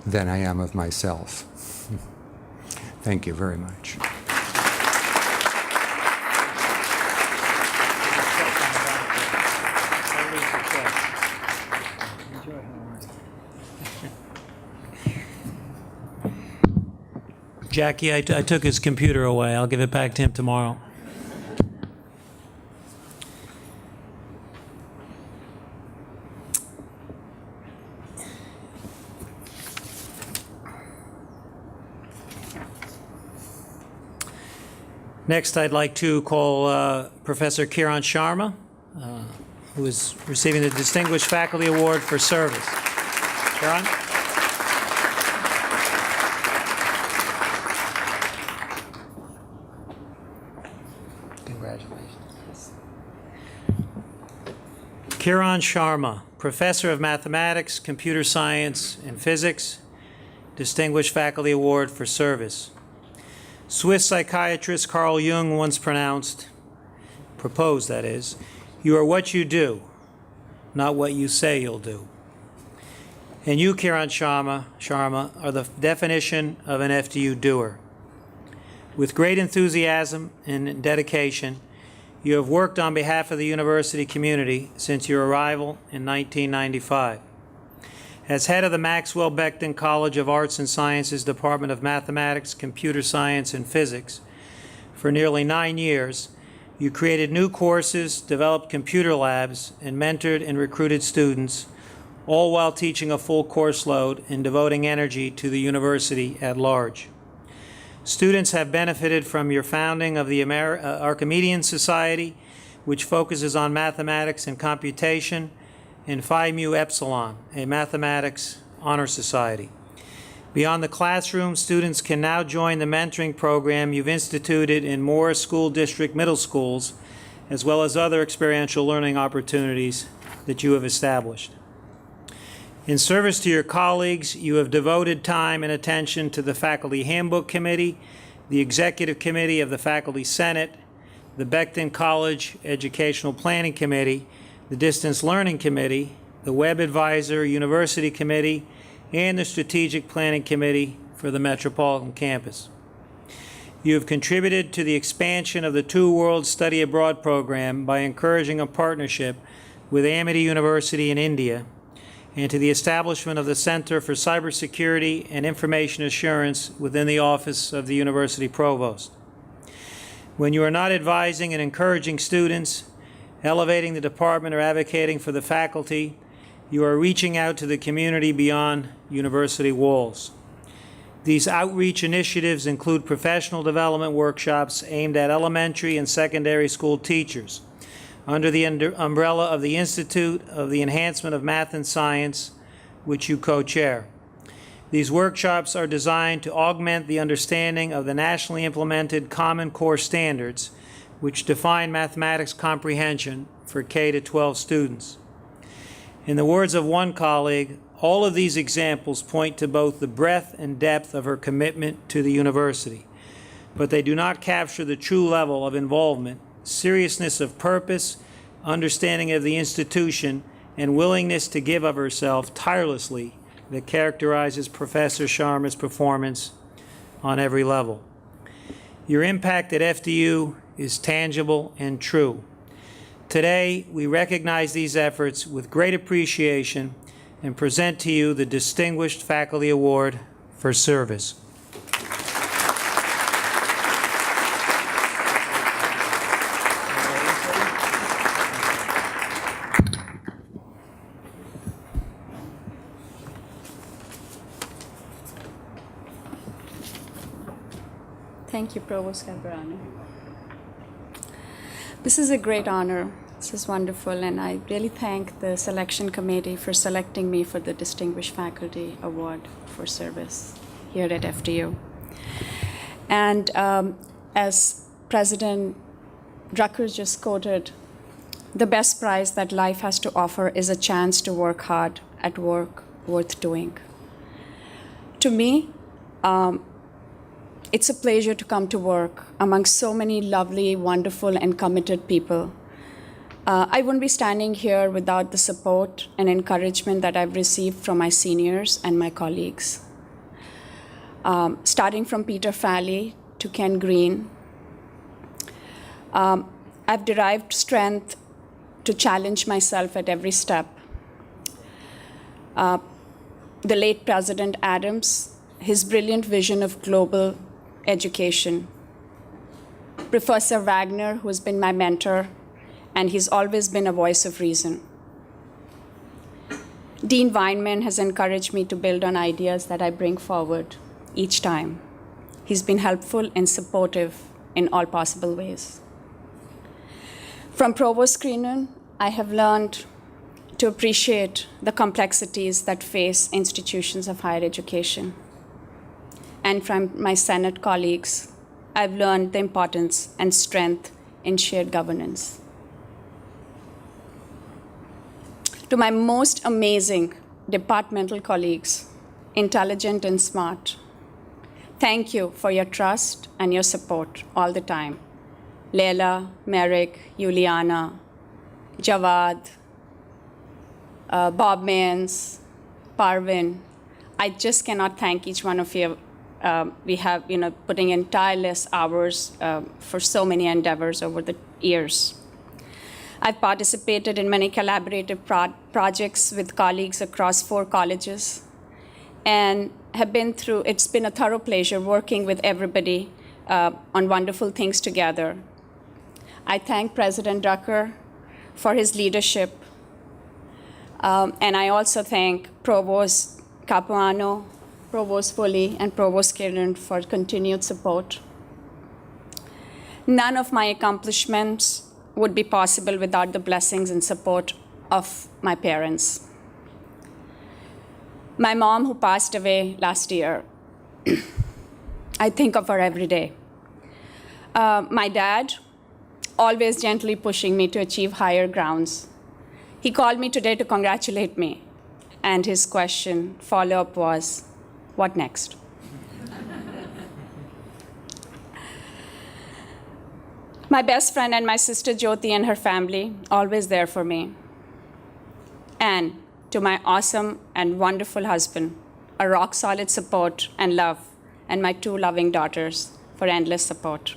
than I am of myself. Thank you very much. Jackie, I took his computer away. I'll give it back to him tomorrow. Next, I'd like to call Professor Kiran Sharma, who is receiving the Distinguished Faculty Award for Service. Kiran? Congratulations. Kiran Sharma, Professor of Mathematics, Computer Science, and Physics, Distinguished Faculty Award for Service. Swiss psychiatrist Carl Jung once proposed, that is, you are what you do, not what you say you'll do. And you, Kiran Sharma, are the definition of an FDU doer. With great enthusiasm and dedication, you have worked on behalf of the university community since your arrival in 1995. As head of the Maxwell Becton College of Arts and Sciences Department of Mathematics, Computer Science, and Physics, for nearly 9 years, you created new courses, developed computer labs, and mentored and recruited students, all while teaching a full course load and devoting energy to the university at large. Students have benefited from your founding of the Archimedean Society, which focuses on mathematics and computation, and Phi Mu Epsilon, a mathematics honor society. Beyond the classroom, students can now join the mentoring program you've instituted in Morris School District middle schools, as well as other experiential learning opportunities that you have established. In service to your colleagues, you have devoted time and attention to the Faculty Handbook Committee, the Executive Committee of the Faculty Senate, the Becton College Educational Planning Committee, the Distance Learning Committee, the Web Advisor University Committee, and the Strategic Planning Committee for the Metropolitan Campus. You have contributed to the expansion of the Two Worlds Study Abroad program by encouraging a partnership with Amity University in India, and to the establishment of the Center for Cybersecurity and Information Assurance within the Office of the University Provost. When you are not advising and encouraging students, elevating the department, or advocating for the faculty, you are reaching out to the community beyond university walls. These outreach initiatives include professional development workshops aimed at elementary and secondary school teachers, under the umbrella of the Institute of the Enhancement of Math and Science, which you co-chair. These workshops are designed to augment the understanding of the nationally implemented Common Core standards, which define mathematics comprehension for K-12 students. In the words of one colleague, all of these examples point to both the breadth and depth of her commitment to the university, but they do not capture the true level of involvement, seriousness of purpose, understanding of the institution, and willingness to give of herself tirelessly that characterizes Professor Sharma's performance on every level. Your impact at FDU is tangible and true. Today, we recognize these efforts with great appreciation and present to you the Distinguished Faculty Award for Service. Thank you, Provost Caprano. This is a great honor. This is wonderful, and I really thank the selection committee for selecting me for the Distinguished Faculty Award for Service here at FDU. And as President Drucker just quoted, the best prize that life has to offer is a chance to work hard at work worth doing. To me, it's a pleasure to come to work among so many lovely, wonderful, and committed people. I wouldn't be standing here without the support and encouragement that I've received from my seniors and my colleagues. Starting from Peter Falley to Ken Green, I've derived strength to challenge myself at every step. The late President Adams, his brilliant vision of global education. Professor Wagner, who's been my mentor, and he's always been a voice of reason. Dean Weinman has encouraged me to build on ideas that I bring forward each time. He's been helpful and supportive in all possible ways. From Provost Creenan, I have learned to appreciate the complexities that face institutions of higher education. And from my Senate colleagues, I've learned the importance and strength in shared governance. To my most amazing departmental colleagues, intelligent and smart, thank you for your trust and your support all the time. Leila, Merrick, Juliana, Jawad, Bob Mayans, Parvin. I just cannot thank each one of you. We have, putting in tireless hours for so many endeavors over the years. I've participated in many collaborative projects with colleagues across 4 colleges and it's been a thorough pleasure working with everybody on wonderful things together. I thank President Drucker for his leadership. And I also thank Provost Capuano, Provost Foley, and Provost Kiran for continued support. None of my accomplishments would be possible without the blessings and support of my parents. My mom, who passed away last year, I think of her every day. My dad, always gently pushing me to achieve higher grounds. He called me today to congratulate me, and his question, follow-up was, what next? My best friend and my sister Jyoti and her family, always there for me. And to my awesome and wonderful husband, a rock-solid support and love, and my 2 loving daughters for endless support.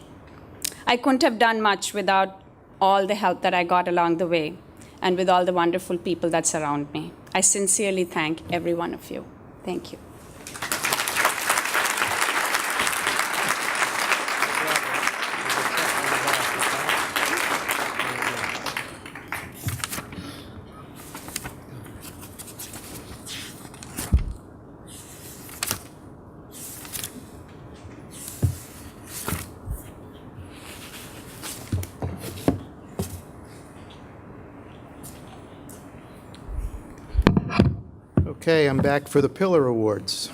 I couldn't have done much without all the help that I got along the way, and with all the wonderful people that surround me. I sincerely thank every one of you. Thank you. Okay, I'm back for the Pillar Awards.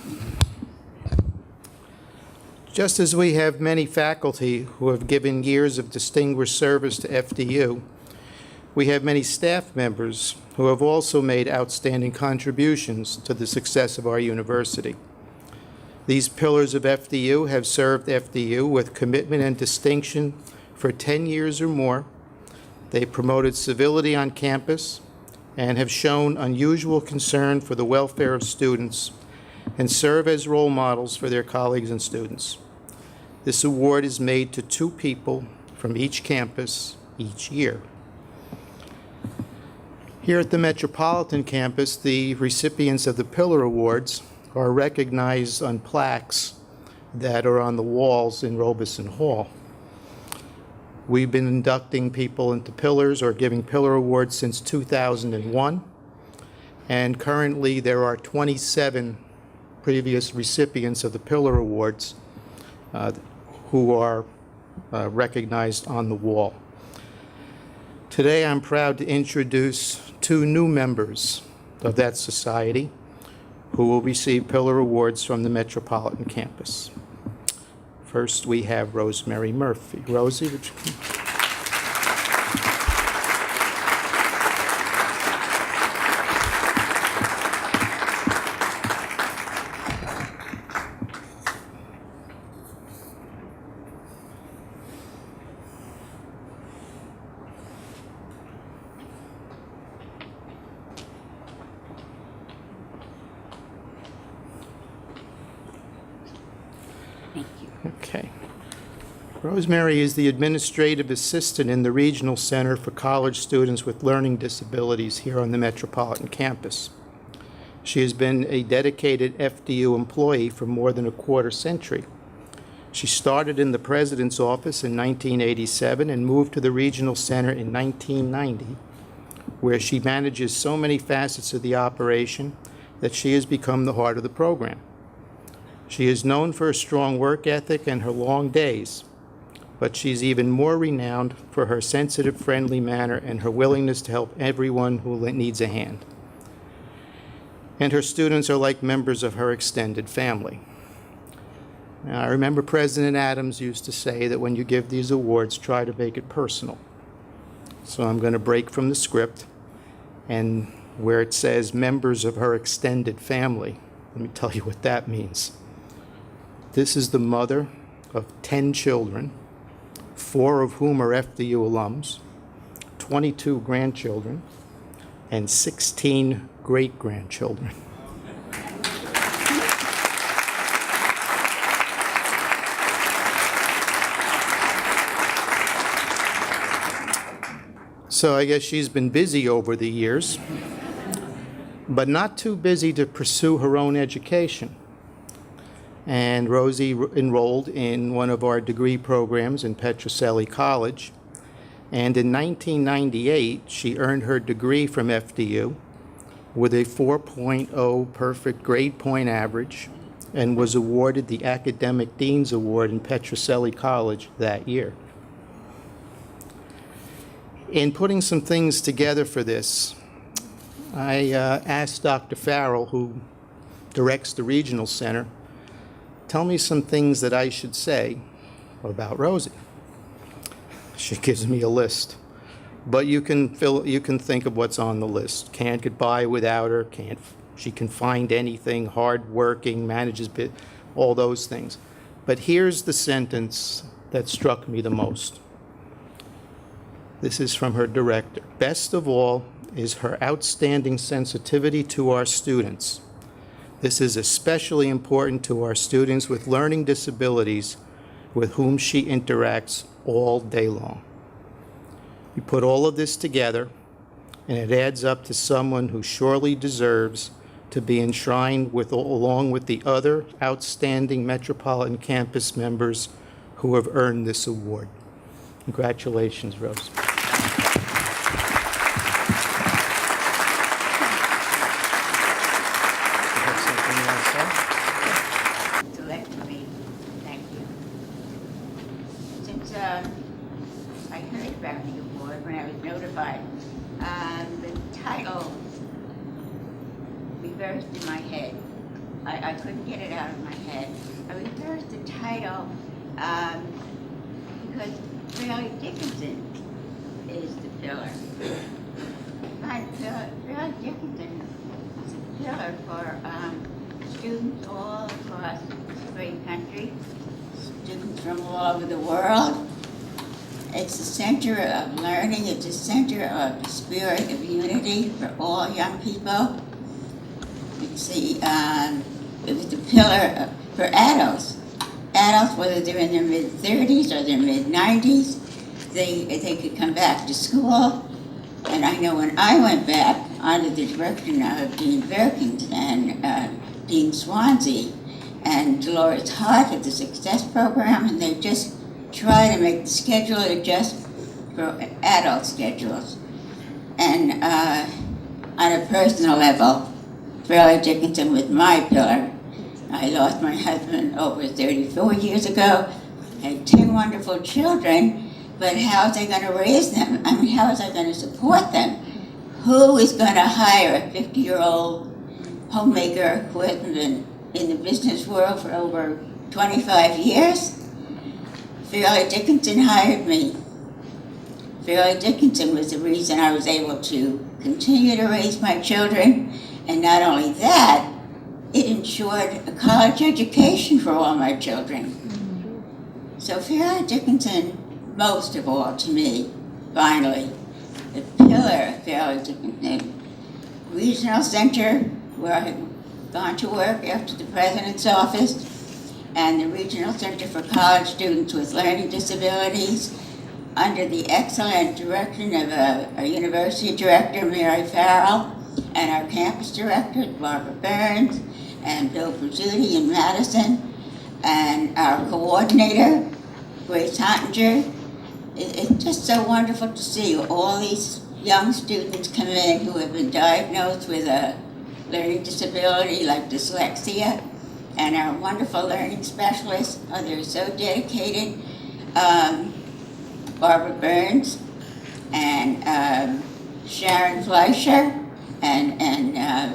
Just as we have many faculty who have given years of distinguished service to FDU, we have many staff members who have also made outstanding contributions to the success of our university. These pillars of FDU have served FDU with commitment and distinction for 10 years or more. They promoted civility on campus and have shown unusual concern for the welfare of students and serve as role models for their colleagues and students. This award is made to 2 people from each campus each year. Here at the Metropolitan Campus, the recipients of the Pillar Awards are recognized on plaques that are on the walls in Robeson Hall. We've been inducting people into pillars or giving Pillar Awards since 2001, and currently there are 27 previous recipients of the Pillar Awards who are recognized on the wall. Today, I'm proud to introduce two new members of that society who will receive Pillar Awards from the Metropolitan Campus. First, we have Rosemary Murphy. Rosie, would you come? Okay. Rosemary is the administrative assistant in the Regional Center for College Students with Learning Disabilities here on the Metropolitan Campus. She has been a dedicated FDU employee for more than a quarter century. She started in the president's office in 1987 and moved to the Regional Center in 1990, where she manages so many facets of the operation that she has become the heart of the program. She is known for her strong work ethic and her long days, but she's even more renowned for her sensitive, friendly manner and her willingness to help everyone who needs a hand. And her students are like members of her extended family. Now, I remember President Adams used to say that when you give these awards, try to make it personal. So I'm going to break from the script, and where it says members of her extended family, let me tell you what that means. This is the mother of 10 children, 4 of whom are FDU alums, 22 grandchildren, and 16 great-grandchildren. So I guess she's been busy over the years, but not too busy to pursue her own education. And Rosie enrolled in one of our degree programs in Petrocelli College. And in 1998, she earned her degree from FDU with a 4.0 perfect grade point average and was awarded the Academic Dean's Award in Petrocelli College that year. In putting some things together for this, I asked Dr. Farrell, who directs the Regional Center, tell me some things that I should say about Rosie. She gives me a list, but you can think of what's on the list. Can't get by without her. She can find anything. Hardworking, manages all those things. But here's the sentence that struck me the most. This is from her director. Best of all is her outstanding sensitivity to our students. This is especially important to our students with learning disabilities with whom she interacts all day long. You put all of this together, and it adds up to someone who surely deserves to be enshrined along with the other outstanding Metropolitan Campus members who have earned this award. Congratulations, Rose. I heard about the award when I was notified. The title reversed in my head. I couldn't get it out of my head. I reversed the title because Fairleigh Dickinson is the pillar. Fairleigh Dickinson is a pillar for students all across this great country, students from all over the world. It's a center of learning. It's a center of the spirit of unity for all young people. You see, it was the pillar for adults. Adults, whether they're in their mid-30s or their mid-90s, they could come back to school. And I know when I went back under the direction of Dean Berkins and Dean Swansea and Dolores Hart of the Success Program, and they just try to make the schedule adjust for adult schedules. And on a personal level, Fairleigh Dickinson was my pillar. I lost my husband over 34 years ago, had 10 wonderful children, but how is they going to raise them? I mean, how is they going to support them? Who is going to hire a 50-year-old homemaker who has been in the business world for over 25 years? Fairleigh Dickinson hired me. Fairleigh Dickinson was the reason I was able to continue to raise my children, and not only that, it ensured a college education for all my children. So Fairleigh Dickinson, most of all to me, finally, the pillar of Fairleigh Dickinson, regional center where I had gone to work after the president's office, and the Regional Center for College Students with Learning Disabilities under the excellent direction of our university director, Mary Farrell, and our campus directors, Barbara Burns and Bill Pizzuti in Madison, and our coordinator, Grace Hottinger. It's just so wonderful to see all these young students come in who have been diagnosed with a learning disability like dyslexia, and our wonderful learning specialists. Oh, they're so dedicated. Barbara Burns and Sharon Fleischer and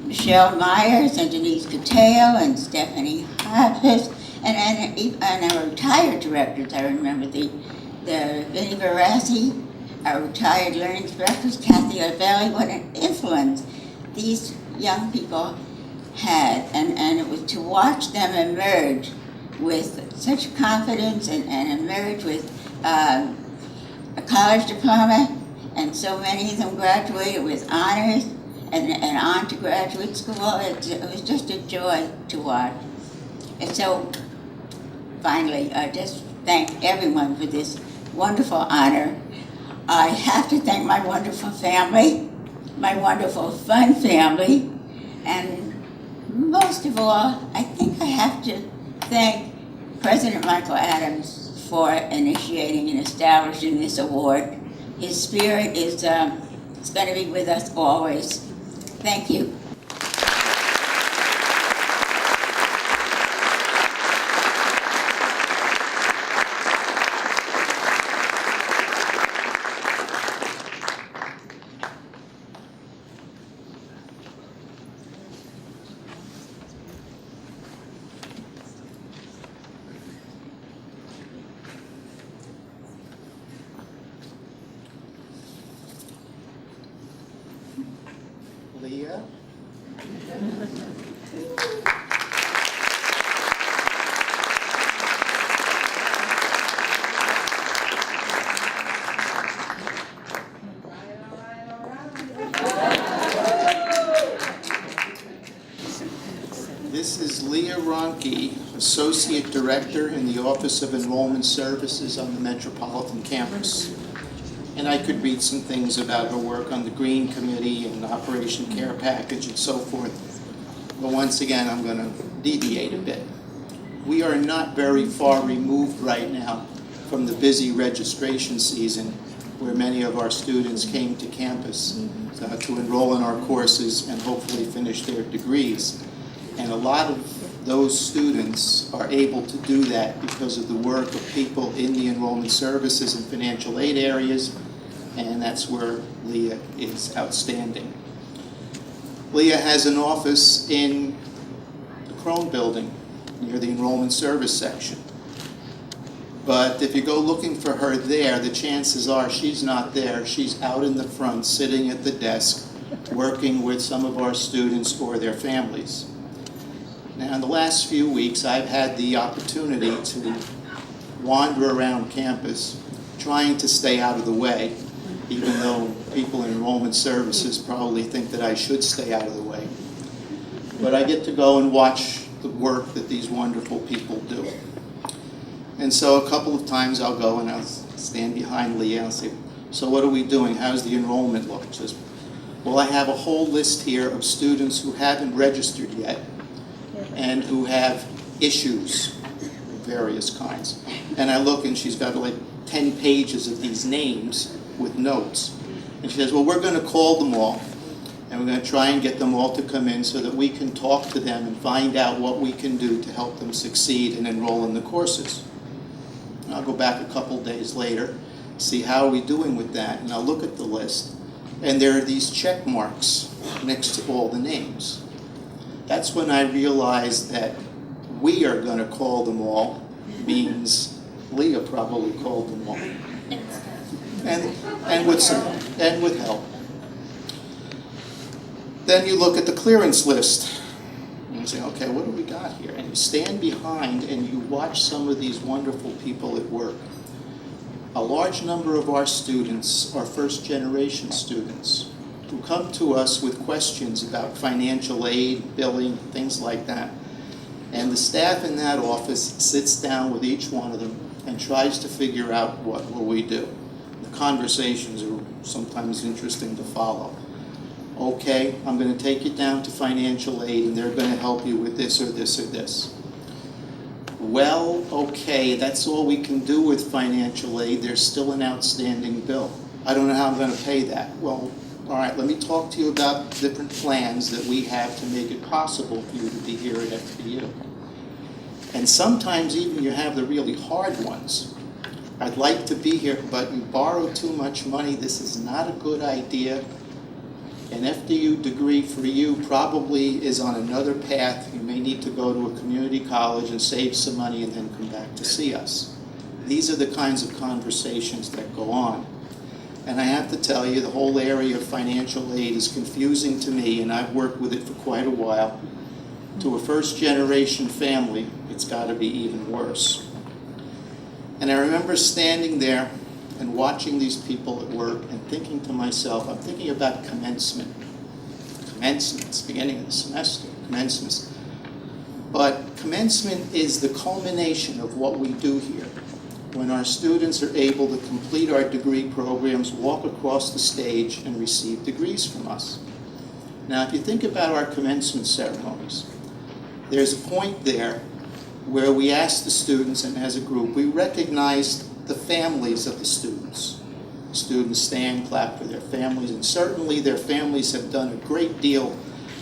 Michelle Myers and Denise Cateo and Stephanie Hoppes and our retired directors. I remember the Vinnie Barassi, our retired learning specialist, Kathy Ovelli. What an influence these young people had, and it was to watch them emerge with such confidence and emerge with a college diploma, and so many of them graduated with honors and on to graduate school. It was just a joy to watch. And so finally, I just thank everyone for this wonderful honor. I have to thank my wonderful family, my wonderful fun family, and most of all, I think I have to thank President Michael Adams for initiating and establishing this award. His spirit is going to be with us always. Thank you. Leah. This is Leah Ronke, Associate Director in the Office of Enrollment Services on the Metropolitan Campus. And I could read some things about her work on the Green Committee and Operation Care Package and so forth. But once again, I'm going to deviate a bit. We are not very far removed right now from the busy registration season where many of our students came to campus to enroll in our courses and hopefully finish their degrees. And a lot of those students are able to do that because of the work of people in the enrollment services and financial aid areas, and that's where Leah is outstanding. Leah has an office in the Crone Building near the enrollment service section. But if you go looking for her there, the chances are she's not there. She's out in the front, sitting at the desk, working with some of our students or their families. Now, in the last few weeks, I've had the opportunity to wander around campus trying to stay out of the way, even though people in enrollment services probably think that I should stay out of the way. But I get to go and watch the work that these wonderful people do. And so a couple of times I'll go and I'll stand behind Leah and I'll say, so what are we doing? How's the enrollment look? She says, well, I have a whole list here of students who haven't registered yet and who have issues of various kinds. And I look and she's got like 10 pages of these names with notes. And she says, well, we're going to call them all and we're going to try and get them all to come in so that we can talk to them and find out what we can do to help them succeed and enroll in the courses. And I'll go back a couple days later, see how are we doing with that, and I'll look at the list, and there are these check marks next to all the names. That's when I realized that we are going to call them all means Leah probably called them all, and with help. Then you look at the clearance list. And you say, okay, what do we got here? And you stand behind and you watch some of these wonderful people at work. A large number of our students are first-generation students who come to us with questions about financial aid, billing, things like that. And the staff in that office sits down with each one of them and tries to figure out what will we do. The conversations are sometimes interesting to follow. Okay, I'm going to take you down to financial aid and they're going to help you with this or this or this. Well, okay, that's all we can do with financial aid. There's still an outstanding bill. I don't know how I'm going to pay that. Well, all right, let me talk to you about different plans that we have to make it possible for you to be here at FDU. And sometimes even you have the really hard ones. I'd like to be here, but you borrow too much money. This is not a good idea. An FDU degree for you probably is on another path. You may need to go to a community college and save some money and then come back to see us. These are the kinds of conversations that go on. And I have to tell you, the whole area of financial aid is confusing to me, and I've worked with it for quite a while. To a first-generation family, it's got to be even worse. And I remember standing there and watching these people at work and thinking to myself, I'm thinking about commencement. Commencement's beginning of the semester, commencements. But commencement is the culmination of what we do here. When our students are able to complete our degree programs, walk across the stage, and receive degrees from us. Now, if you think about our commencement ceremonies, there's a point there where we ask the students, and as a group, we recognize the families of the students. Students stand, clap for their families, and certainly their families have done a great deal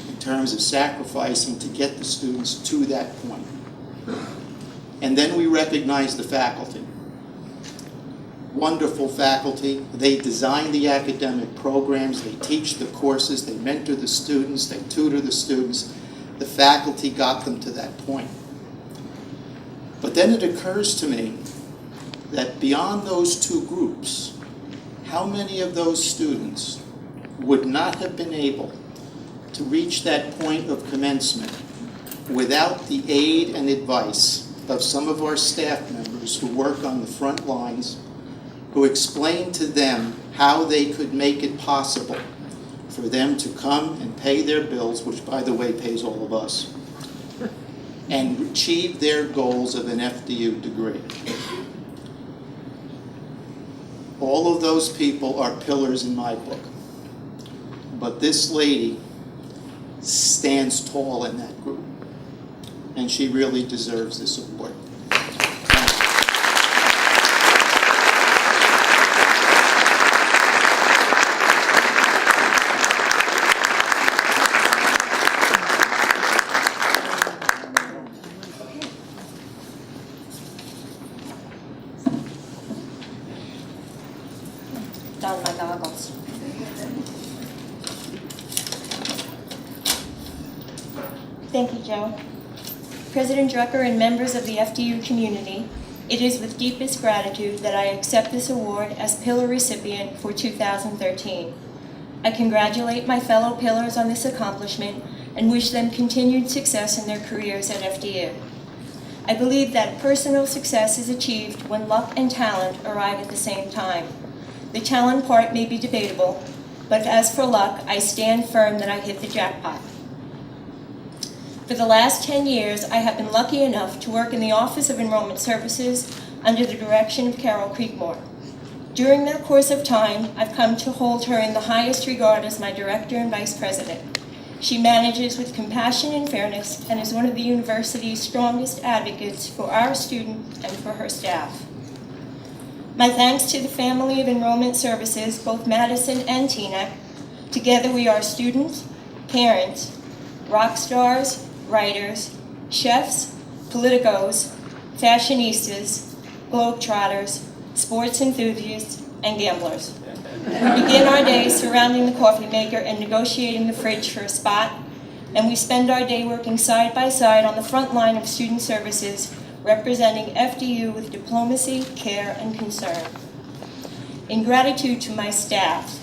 in terms of sacrificing to get the students to that point. And then we recognize the faculty. Wonderful faculty. They design the academic programs, they teach the courses, they mentor the students, they tutor the students. The faculty got them to that point. But then it occurs to me that beyond those two groups, how many of those students would not have been able to reach that point of commencement without the aid and advice of some of our staff members who work on the front lines, who explain to them how they could make it possible for them to come and pay their bills, which by the way pays all of us, and achieve their goals of an FDU degree. All of those people are pillars in my book. But this lady stands tall in that group, and she really deserves this award. Don my goggles. Thank you, Joe. President Drucker and members of the FDU community, it is with deepest gratitude that I accept this award as Pillar recipient for 2013. I congratulate my fellow Pillars on this accomplishment and wish them continued success in their careers at FDU. I believe that personal success is achieved when luck and talent arrive at the same time. The talent part may be debatable, but as for luck, I stand firm that I hit the jackpot. For the last 10 years, I have been lucky enough to work in the Office of Enrollment Services under the direction of Carol Creekmore. During that course of time, I've come to hold her in the highest regard as my director and vice president. She manages with compassion and fairness and is one of the university's strongest advocates for our students and for her staff. My thanks to the family of Enrollment Services, both Madison and Teaneck. Together we are students, parents, rock stars, writers, chefs, politicos, fashionistas, globetrotters, sports enthusiasts, and gamblers. We begin our day surrounding the coffee maker and negotiating the fridge for a spot, and we spend our day working side by side on the front line of student services, representing FDU with diplomacy, care, and concern. In gratitude to my staff,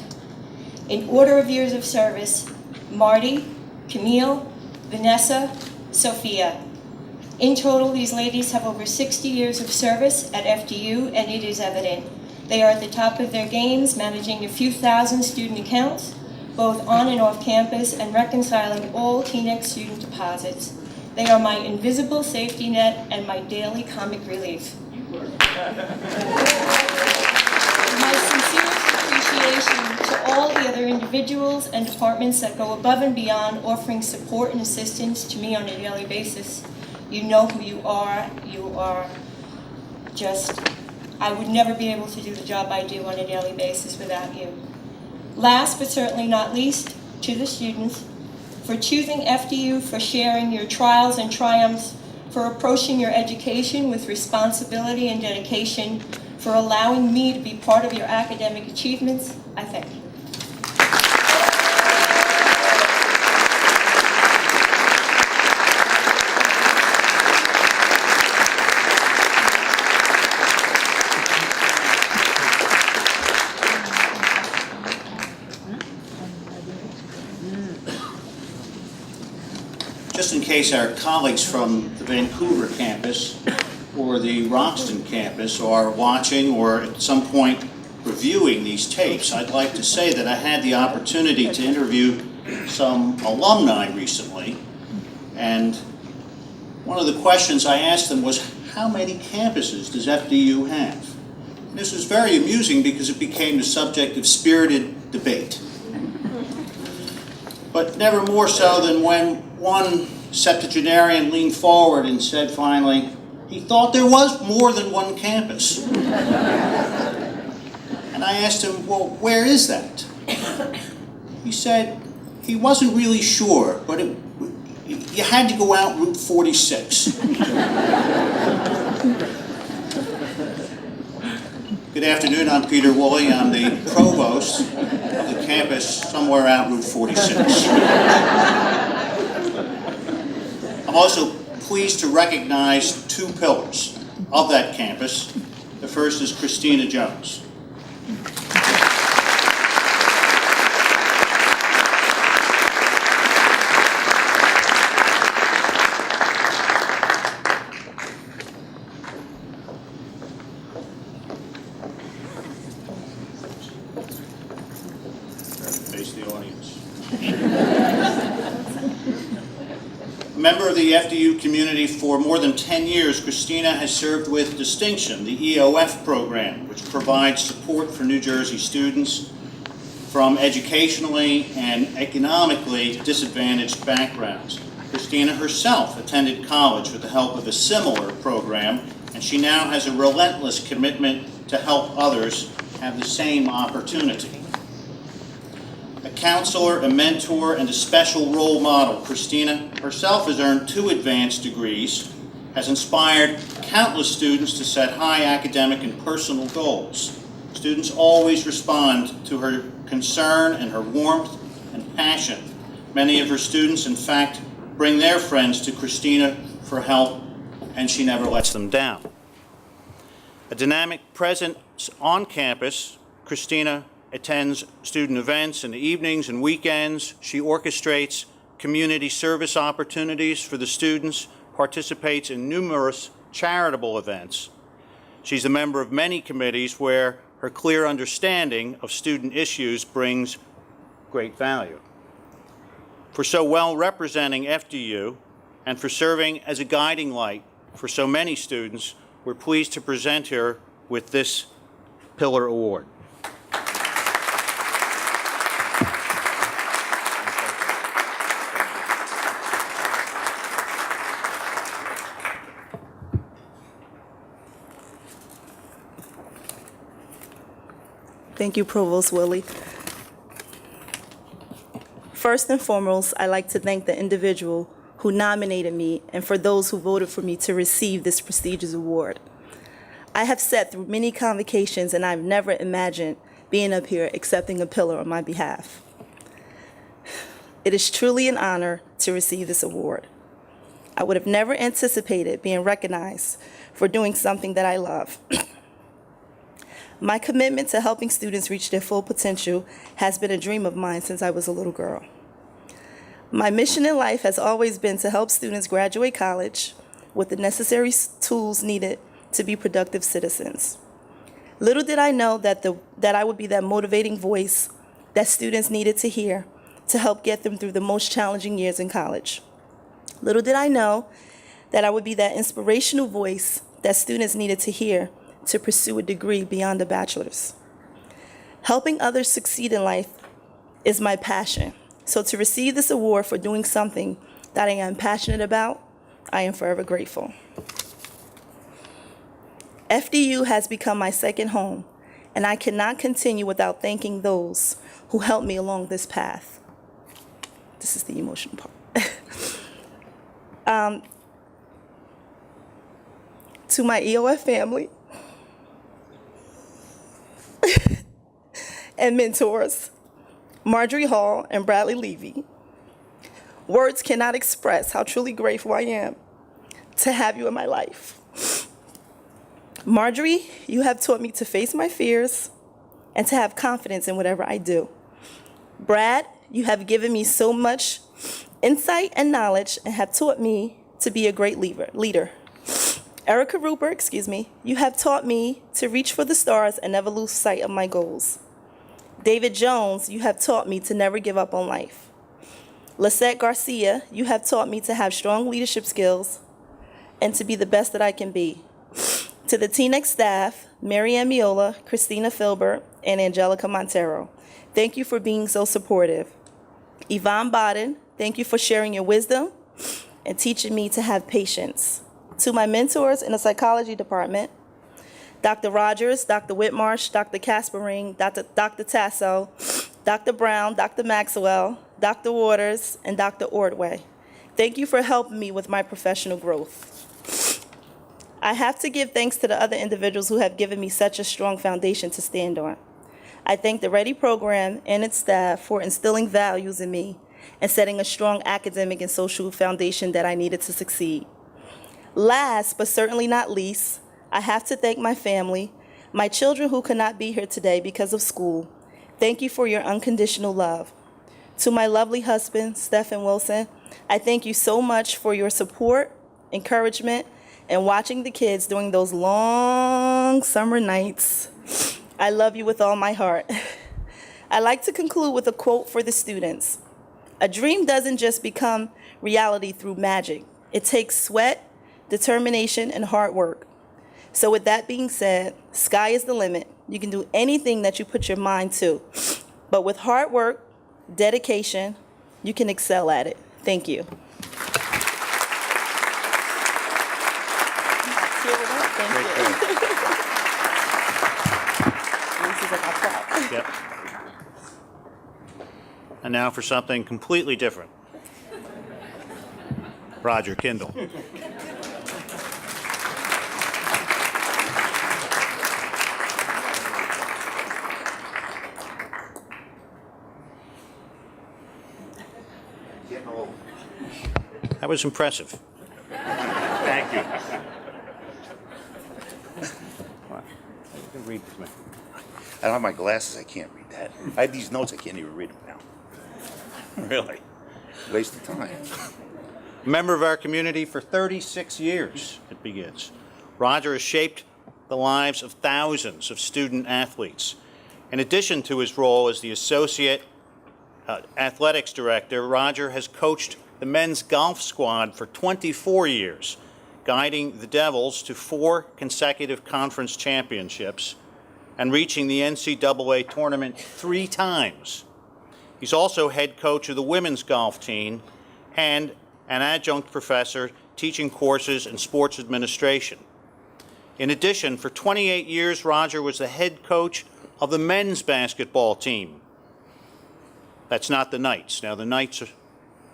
in order of years of service, Marty, Camille, Vanessa, Sophia. In total, these ladies have over 60 years of service at FDU, and it is evident. They are at the top of their games, managing a few thousand student accounts, both on and off campus, and reconciling all TNEC student deposits. They are my invisible safety net and my daily comic relief. My sincerest appreciation to all the other individuals and departments that go above and beyond, offering support and assistance to me on a daily basis. You know who you are. You are just, I would never be able to do the job I do on a daily basis without you. Last but certainly not least, to the students, for choosing FDU, for sharing your trials and triumphs, for approaching your education with responsibility and dedication, for allowing me to be part of your academic achievements, I thank you. Just in case our colleagues from the Vancouver campus or the Roxton campus are watching or at some point reviewing these tapes, I'd like to say that I had the opportunity to interview some alumni recently, and one of the questions I asked them was, how many campuses does FDU have? And this was very amusing because it became the subject of spirited debate. But never more so than when one septuagenarian leaned forward and said finally, he thought there was more than one campus. And I asked him, well, where is that? He said he wasn't really sure, but you had to go out Route 46. Good afternoon, I'm Peter Woolley. I'm the provost of the campus somewhere out Route 46. I'm also pleased to recognize two pillars of that campus. The first is Christina Jones. Face the audience. A member of the FDU community for more than 10 years, Christina has served with distinction the EOF program, which provides support for New Jersey students from educationally and economically disadvantaged backgrounds. Christina herself attended college with the help of a similar program, and she now has a relentless commitment to help others have the same opportunity. A counselor, a mentor, and a special role model, Christina herself has earned 2 advanced degrees, has inspired countless students to set high academic and personal goals. Students always respond to her concern and her warmth and passion. Many of her students, in fact, bring their friends to Christina for help, and she never lets them down. A dynamic presence on campus, Christina attends student events in the evenings and weekends. She orchestrates community service opportunities for the students, participates in numerous charitable events. She's a member of many committees where her clear understanding of student issues brings great value. For so well representing FDU and for serving as a guiding light for so many students, we're pleased to present her with this Pillar Award. Thank you, Provost Willie. First and foremost, I'd like to thank the individual who nominated me and for those who voted for me to receive this prestigious award. I have sat through many convocations, and I've never imagined being up here accepting a pillar on my behalf. It is truly an honor to receive this award. I would have never anticipated being recognized for doing something that I love. My commitment to helping students reach their full potential has been a dream of mine since I was a little girl. My mission in life has always been to help students graduate college with the necessary tools needed to be productive citizens. Little did I know that I would be that motivating voice that students needed to hear to help get them through the most challenging years in college. Little did I know that I would be that inspirational voice that students needed to hear to pursue a degree beyond a bachelor's. Helping others succeed in life is my passion. So to receive this award for doing something that I am passionate about, I am forever grateful. FDU has become my second home, and I cannot continue without thanking those who helped me along this path. This is the emotional part. To my EOF family and mentors, Marjorie Hall and Bradley Levy, words cannot express how truly grateful I am to have you in my life. Marjorie, you have taught me to face my fears and to have confidence in whatever I do. Brad, you have given me so much insight and knowledge and have taught me to be a great leader. Erica Rupert, you have taught me to reach for the stars and never lose sight of my goals. David Jones, you have taught me to never give up on life. Lisette Garcia, you have taught me to have strong leadership skills and to be the best that I can be. To the TNEC staff, Mary Ann Miola, Christina Filbert, and Angelica Montero, thank you for being so supportive. Yvonne Bodden, thank you for sharing your wisdom and teaching me to have patience. To my mentors in the psychology department, Dr. Rogers, Dr. Whitmarsh, Dr. Kaspering, Dr. Tasso, Dr. Brown, Dr. Maxwell, Dr. Waters, and Dr. Ordway. Thank you for helping me with my professional growth. I have to give thanks to the other individuals who have given me such a strong foundation to stand on. I thank the READY program and its staff for instilling values in me and setting a strong academic and social foundation that I needed to succeed. Last, but certainly not least, I have to thank my family, my children who could not be here today because of school. Thank you for your unconditional love. To my lovely husband, Stephen Wilson, I thank you so much for your support, encouragement, and watching the kids during those long summer nights. I love you with all my heart. I'd like to conclude with a quote for the students. A dream doesn't just become reality through magic. It takes sweat, determination, and hard work. So with that being said, sky is the limit. You can do anything that you put your mind to. But with hard work, dedication, you can excel at it. Thank you. Yep. And now for something completely different. Roger Kindle. That was impressive. Thank you. You can read this, man. I don't have my glasses, I can't read that. I have these notes, I can't even read them now. Really? Waste of time. Member of our community for 36 years, it begins. Roger has shaped the lives of thousands of student athletes. In addition to his role as the Associate Athletics Director, Roger has coached the men's golf squad for 24 years, guiding the Devils to 4 consecutive conference championships and reaching the NCAA tournament 3 times. He's also head coach of the women's golf team and an adjunct professor teaching courses in sports administration. In addition, for 28 years, Roger was the head coach of the men's basketball team. That's not the Knights. Now, the Knights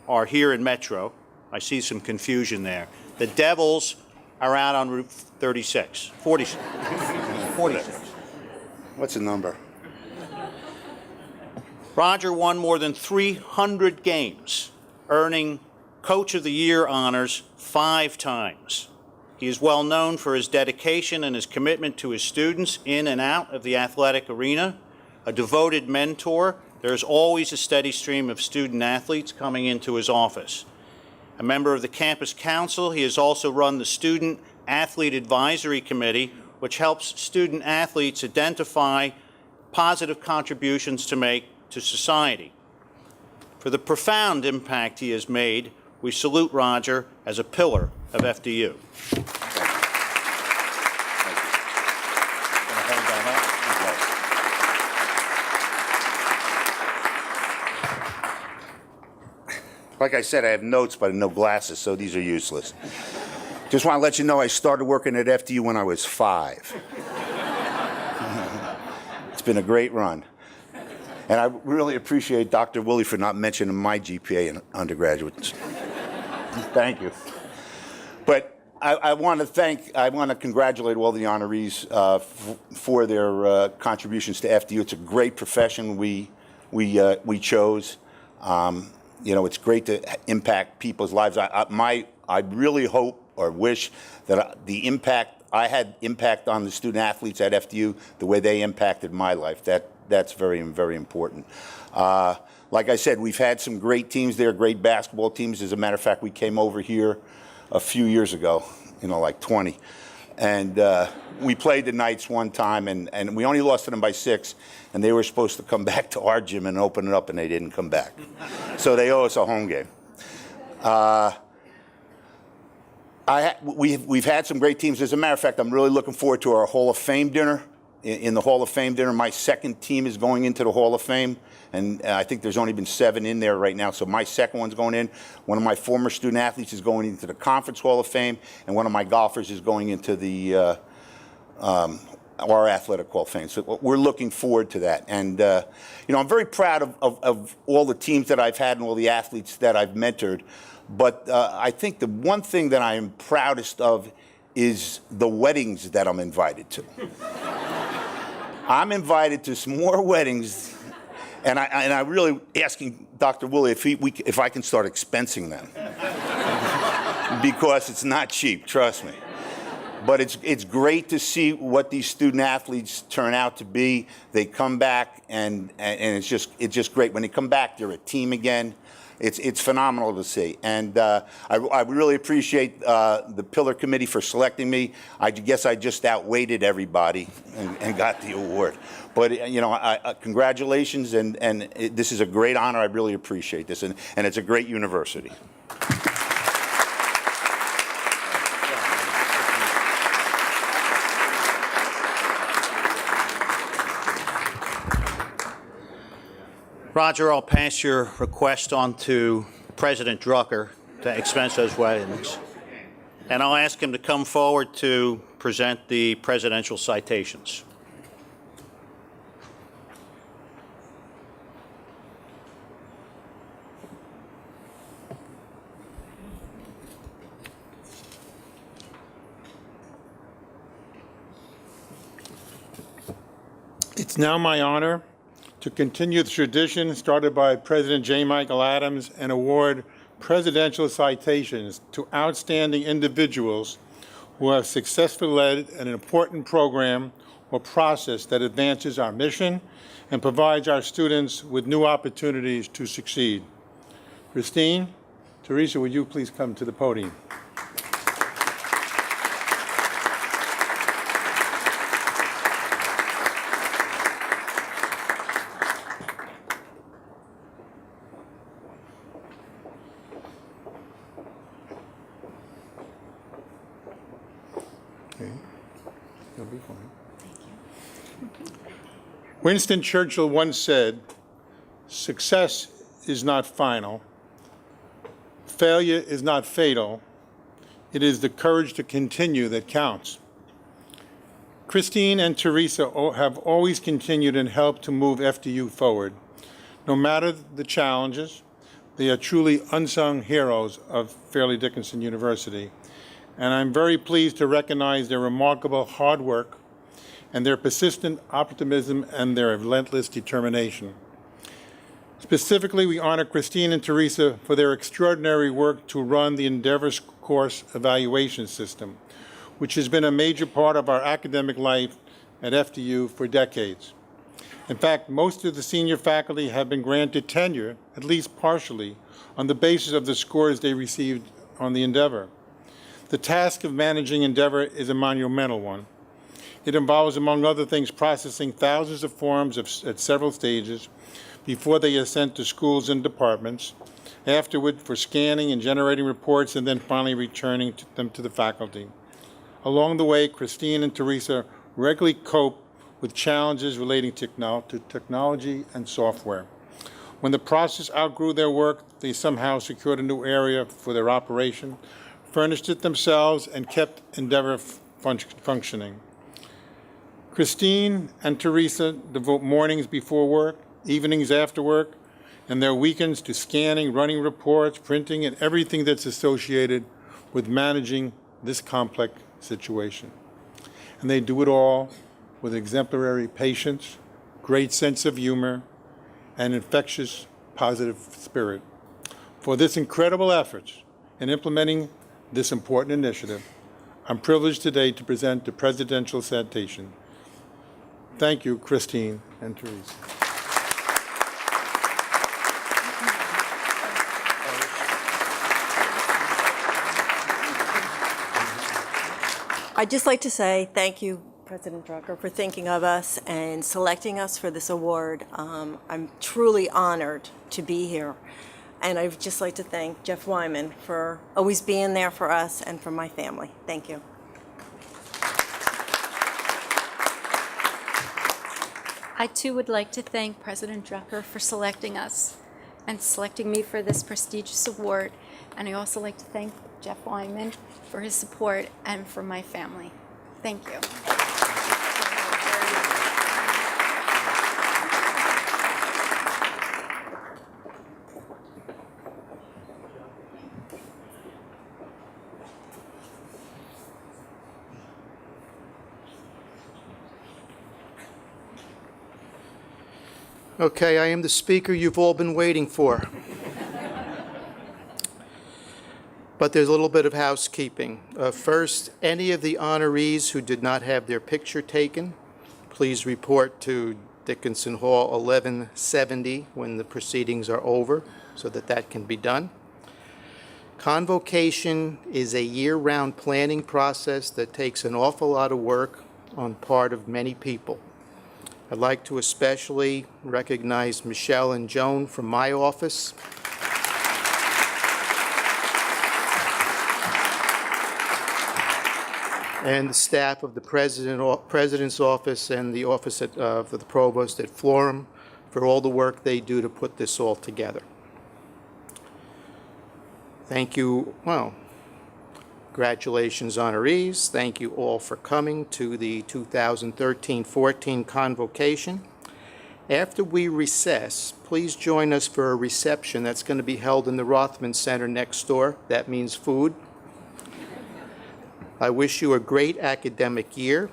are here in Metro. I see some confusion there. The Devils are out on Route 46, 46. 46. What's the number? Roger won more than 300 games, earning Coach of the Year honors 5 times. He is well known for his dedication and his commitment to his students in and out of the athletic arena. A devoted mentor, there is always a steady stream of student athletes coming into his office. A member of the campus council, he has also run the Student Athlete Advisory Committee, which helps student athletes identify positive contributions to make to society. For the profound impact he has made, we salute Roger as a pillar of FDU. Like I said, I have notes, but no glasses, so these are useless. Just want to let you know I started working at FDU when I was 5. It's been a great run. And I really appreciate Dr. Woolley for not mentioning my GPA in undergraduates. Thank you. But I want to congratulate all the honorees for their contributions to FDU. It's a great profession we chose. You know, it's great to impact people's lives. I really hope or wish that the impact I had impact on the student athletes at FDU the way they impacted my life. That's very, very important. Like I said, we've had some great teams there, great basketball teams. As a matter of fact, we came over here a few years ago, you know, like 20. And we played the Knights one time, and we only lost to them by 6. And they were supposed to come back to our gym and open it up, and they didn't come back. So they owe us a home game. We've had some great teams. As a matter of fact, I'm really looking forward to our Hall of Fame dinner. In the Hall of Fame dinner, my second team is going into the Hall of Fame, and I think there's only been 7 in there right now, so my second one's going in. One of my former student athletes is going into the Conference Hall of Fame, and one of my golfers is going into the our Athletic Hall of Fame. So we're looking forward to that. And, you know, I'm very proud of all the teams that I've had and all the athletes that I've mentored, but I think the one thing that I am proudest of is the weddings that I'm invited to. I'm invited to some more weddings, and I really asking Dr. Woolley if I can start expensing them, because it's not cheap, trust me. But it's great to see what these student athletes turn out to be. They come back, and it's just great when they come back. They're a team again. It's phenomenal to see, and I really appreciate the Pillar Committee for selecting me. I guess I just outweighted everybody and got the award. But you know, congratulations, and this is a great honor. I really appreciate this, and it's a great university. Roger, I'll pass your request on to President Drucker to expense those weddings. And I'll ask him to come forward to present the presidential citations. It's now my honor to continue the tradition started by President J. Michael Adams and award presidential citations to outstanding individuals who have successfully led an important program or process that advances our mission and provides our students with new opportunities to succeed. Christine, Teresa, would you please come to the podium? You'll be fine. Thank you. Winston Churchill once said, "Success is not final. Failure is not fatal. It is the courage to continue that counts." Christine and Teresa have always continued and helped to move FDU forward. No matter the challenges, they are truly unsung heroes of Fairleigh Dickinson University. and I'm very pleased to recognize their remarkable hard work and their persistent optimism and their relentless determination. Specifically, we honor Christine and Teresa for their extraordinary work to run the Endeavor course evaluation system, which has been a major part of our academic life at FDU for decades. In fact, most of the senior faculty have been granted tenure, at least partially, on the basis of the scores they received on the Endeavor. The task of managing Endeavor is a monumental one. It involves, among other things, processing thousands of forms at several stages before they are sent to schools and departments, afterward for scanning and generating reports, and then finally returning them to the faculty. Along the way, Christine and Teresa regularly cope with challenges relating to technology and software. When the process outgrew their work, they somehow secured a new area for their operation, furnished it themselves, and kept Endeavor functioning. Christine and Teresa devote mornings before work, evenings after work, and their weekends to scanning, running reports, printing, and everything that's associated with managing this complex situation. And they do it all with exemplary patience, great sense of humor, and infectious positive spirit. For this incredible effort in implementing this important initiative, I'm privileged today to present the Presidential Citation. Thank you, Christine and Teresa. I'd just like to say thank you, President Drucker, for thinking of us and selecting us for this award. I'm truly honored to be here. And I'd just like to thank Jeff Wyman for always being there for us and for my family. Thank you. I too would like to thank President Drucker for selecting us and selecting me for this prestigious award. And I also like to thank Jeff Wyman for his support and for my family. Thank you. Okay, I am the speaker you've all been waiting for. But there's a little bit of housekeeping. First, any of the honorees who did not have their picture taken, please report to Dickinson Hall 1170 when the proceedings are over so that that can be done. Convocation is a year-round planning process that takes an awful lot of work on part of many people. I'd like to especially recognize Michelle and Joan from my office. And the staff of the President's office and the office for the Provost at Florham for all the work they do to put this all together. Thank you. Well, congratulations, honorees. Thank you all for coming to the 2013-14 Convocation. After we recess, please join us for a reception that's going to be held in the Rothman Center next door. That means food. I wish you a great academic year.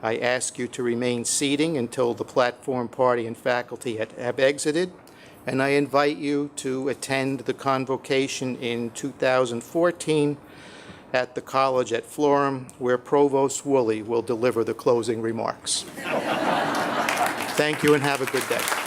I ask you to remain seating until the platform party and faculty have exited, and I invite you to attend the convocation in 2014 at the college at Florham, where Provost Woolley will deliver the closing remarks. Thank you and have a good day.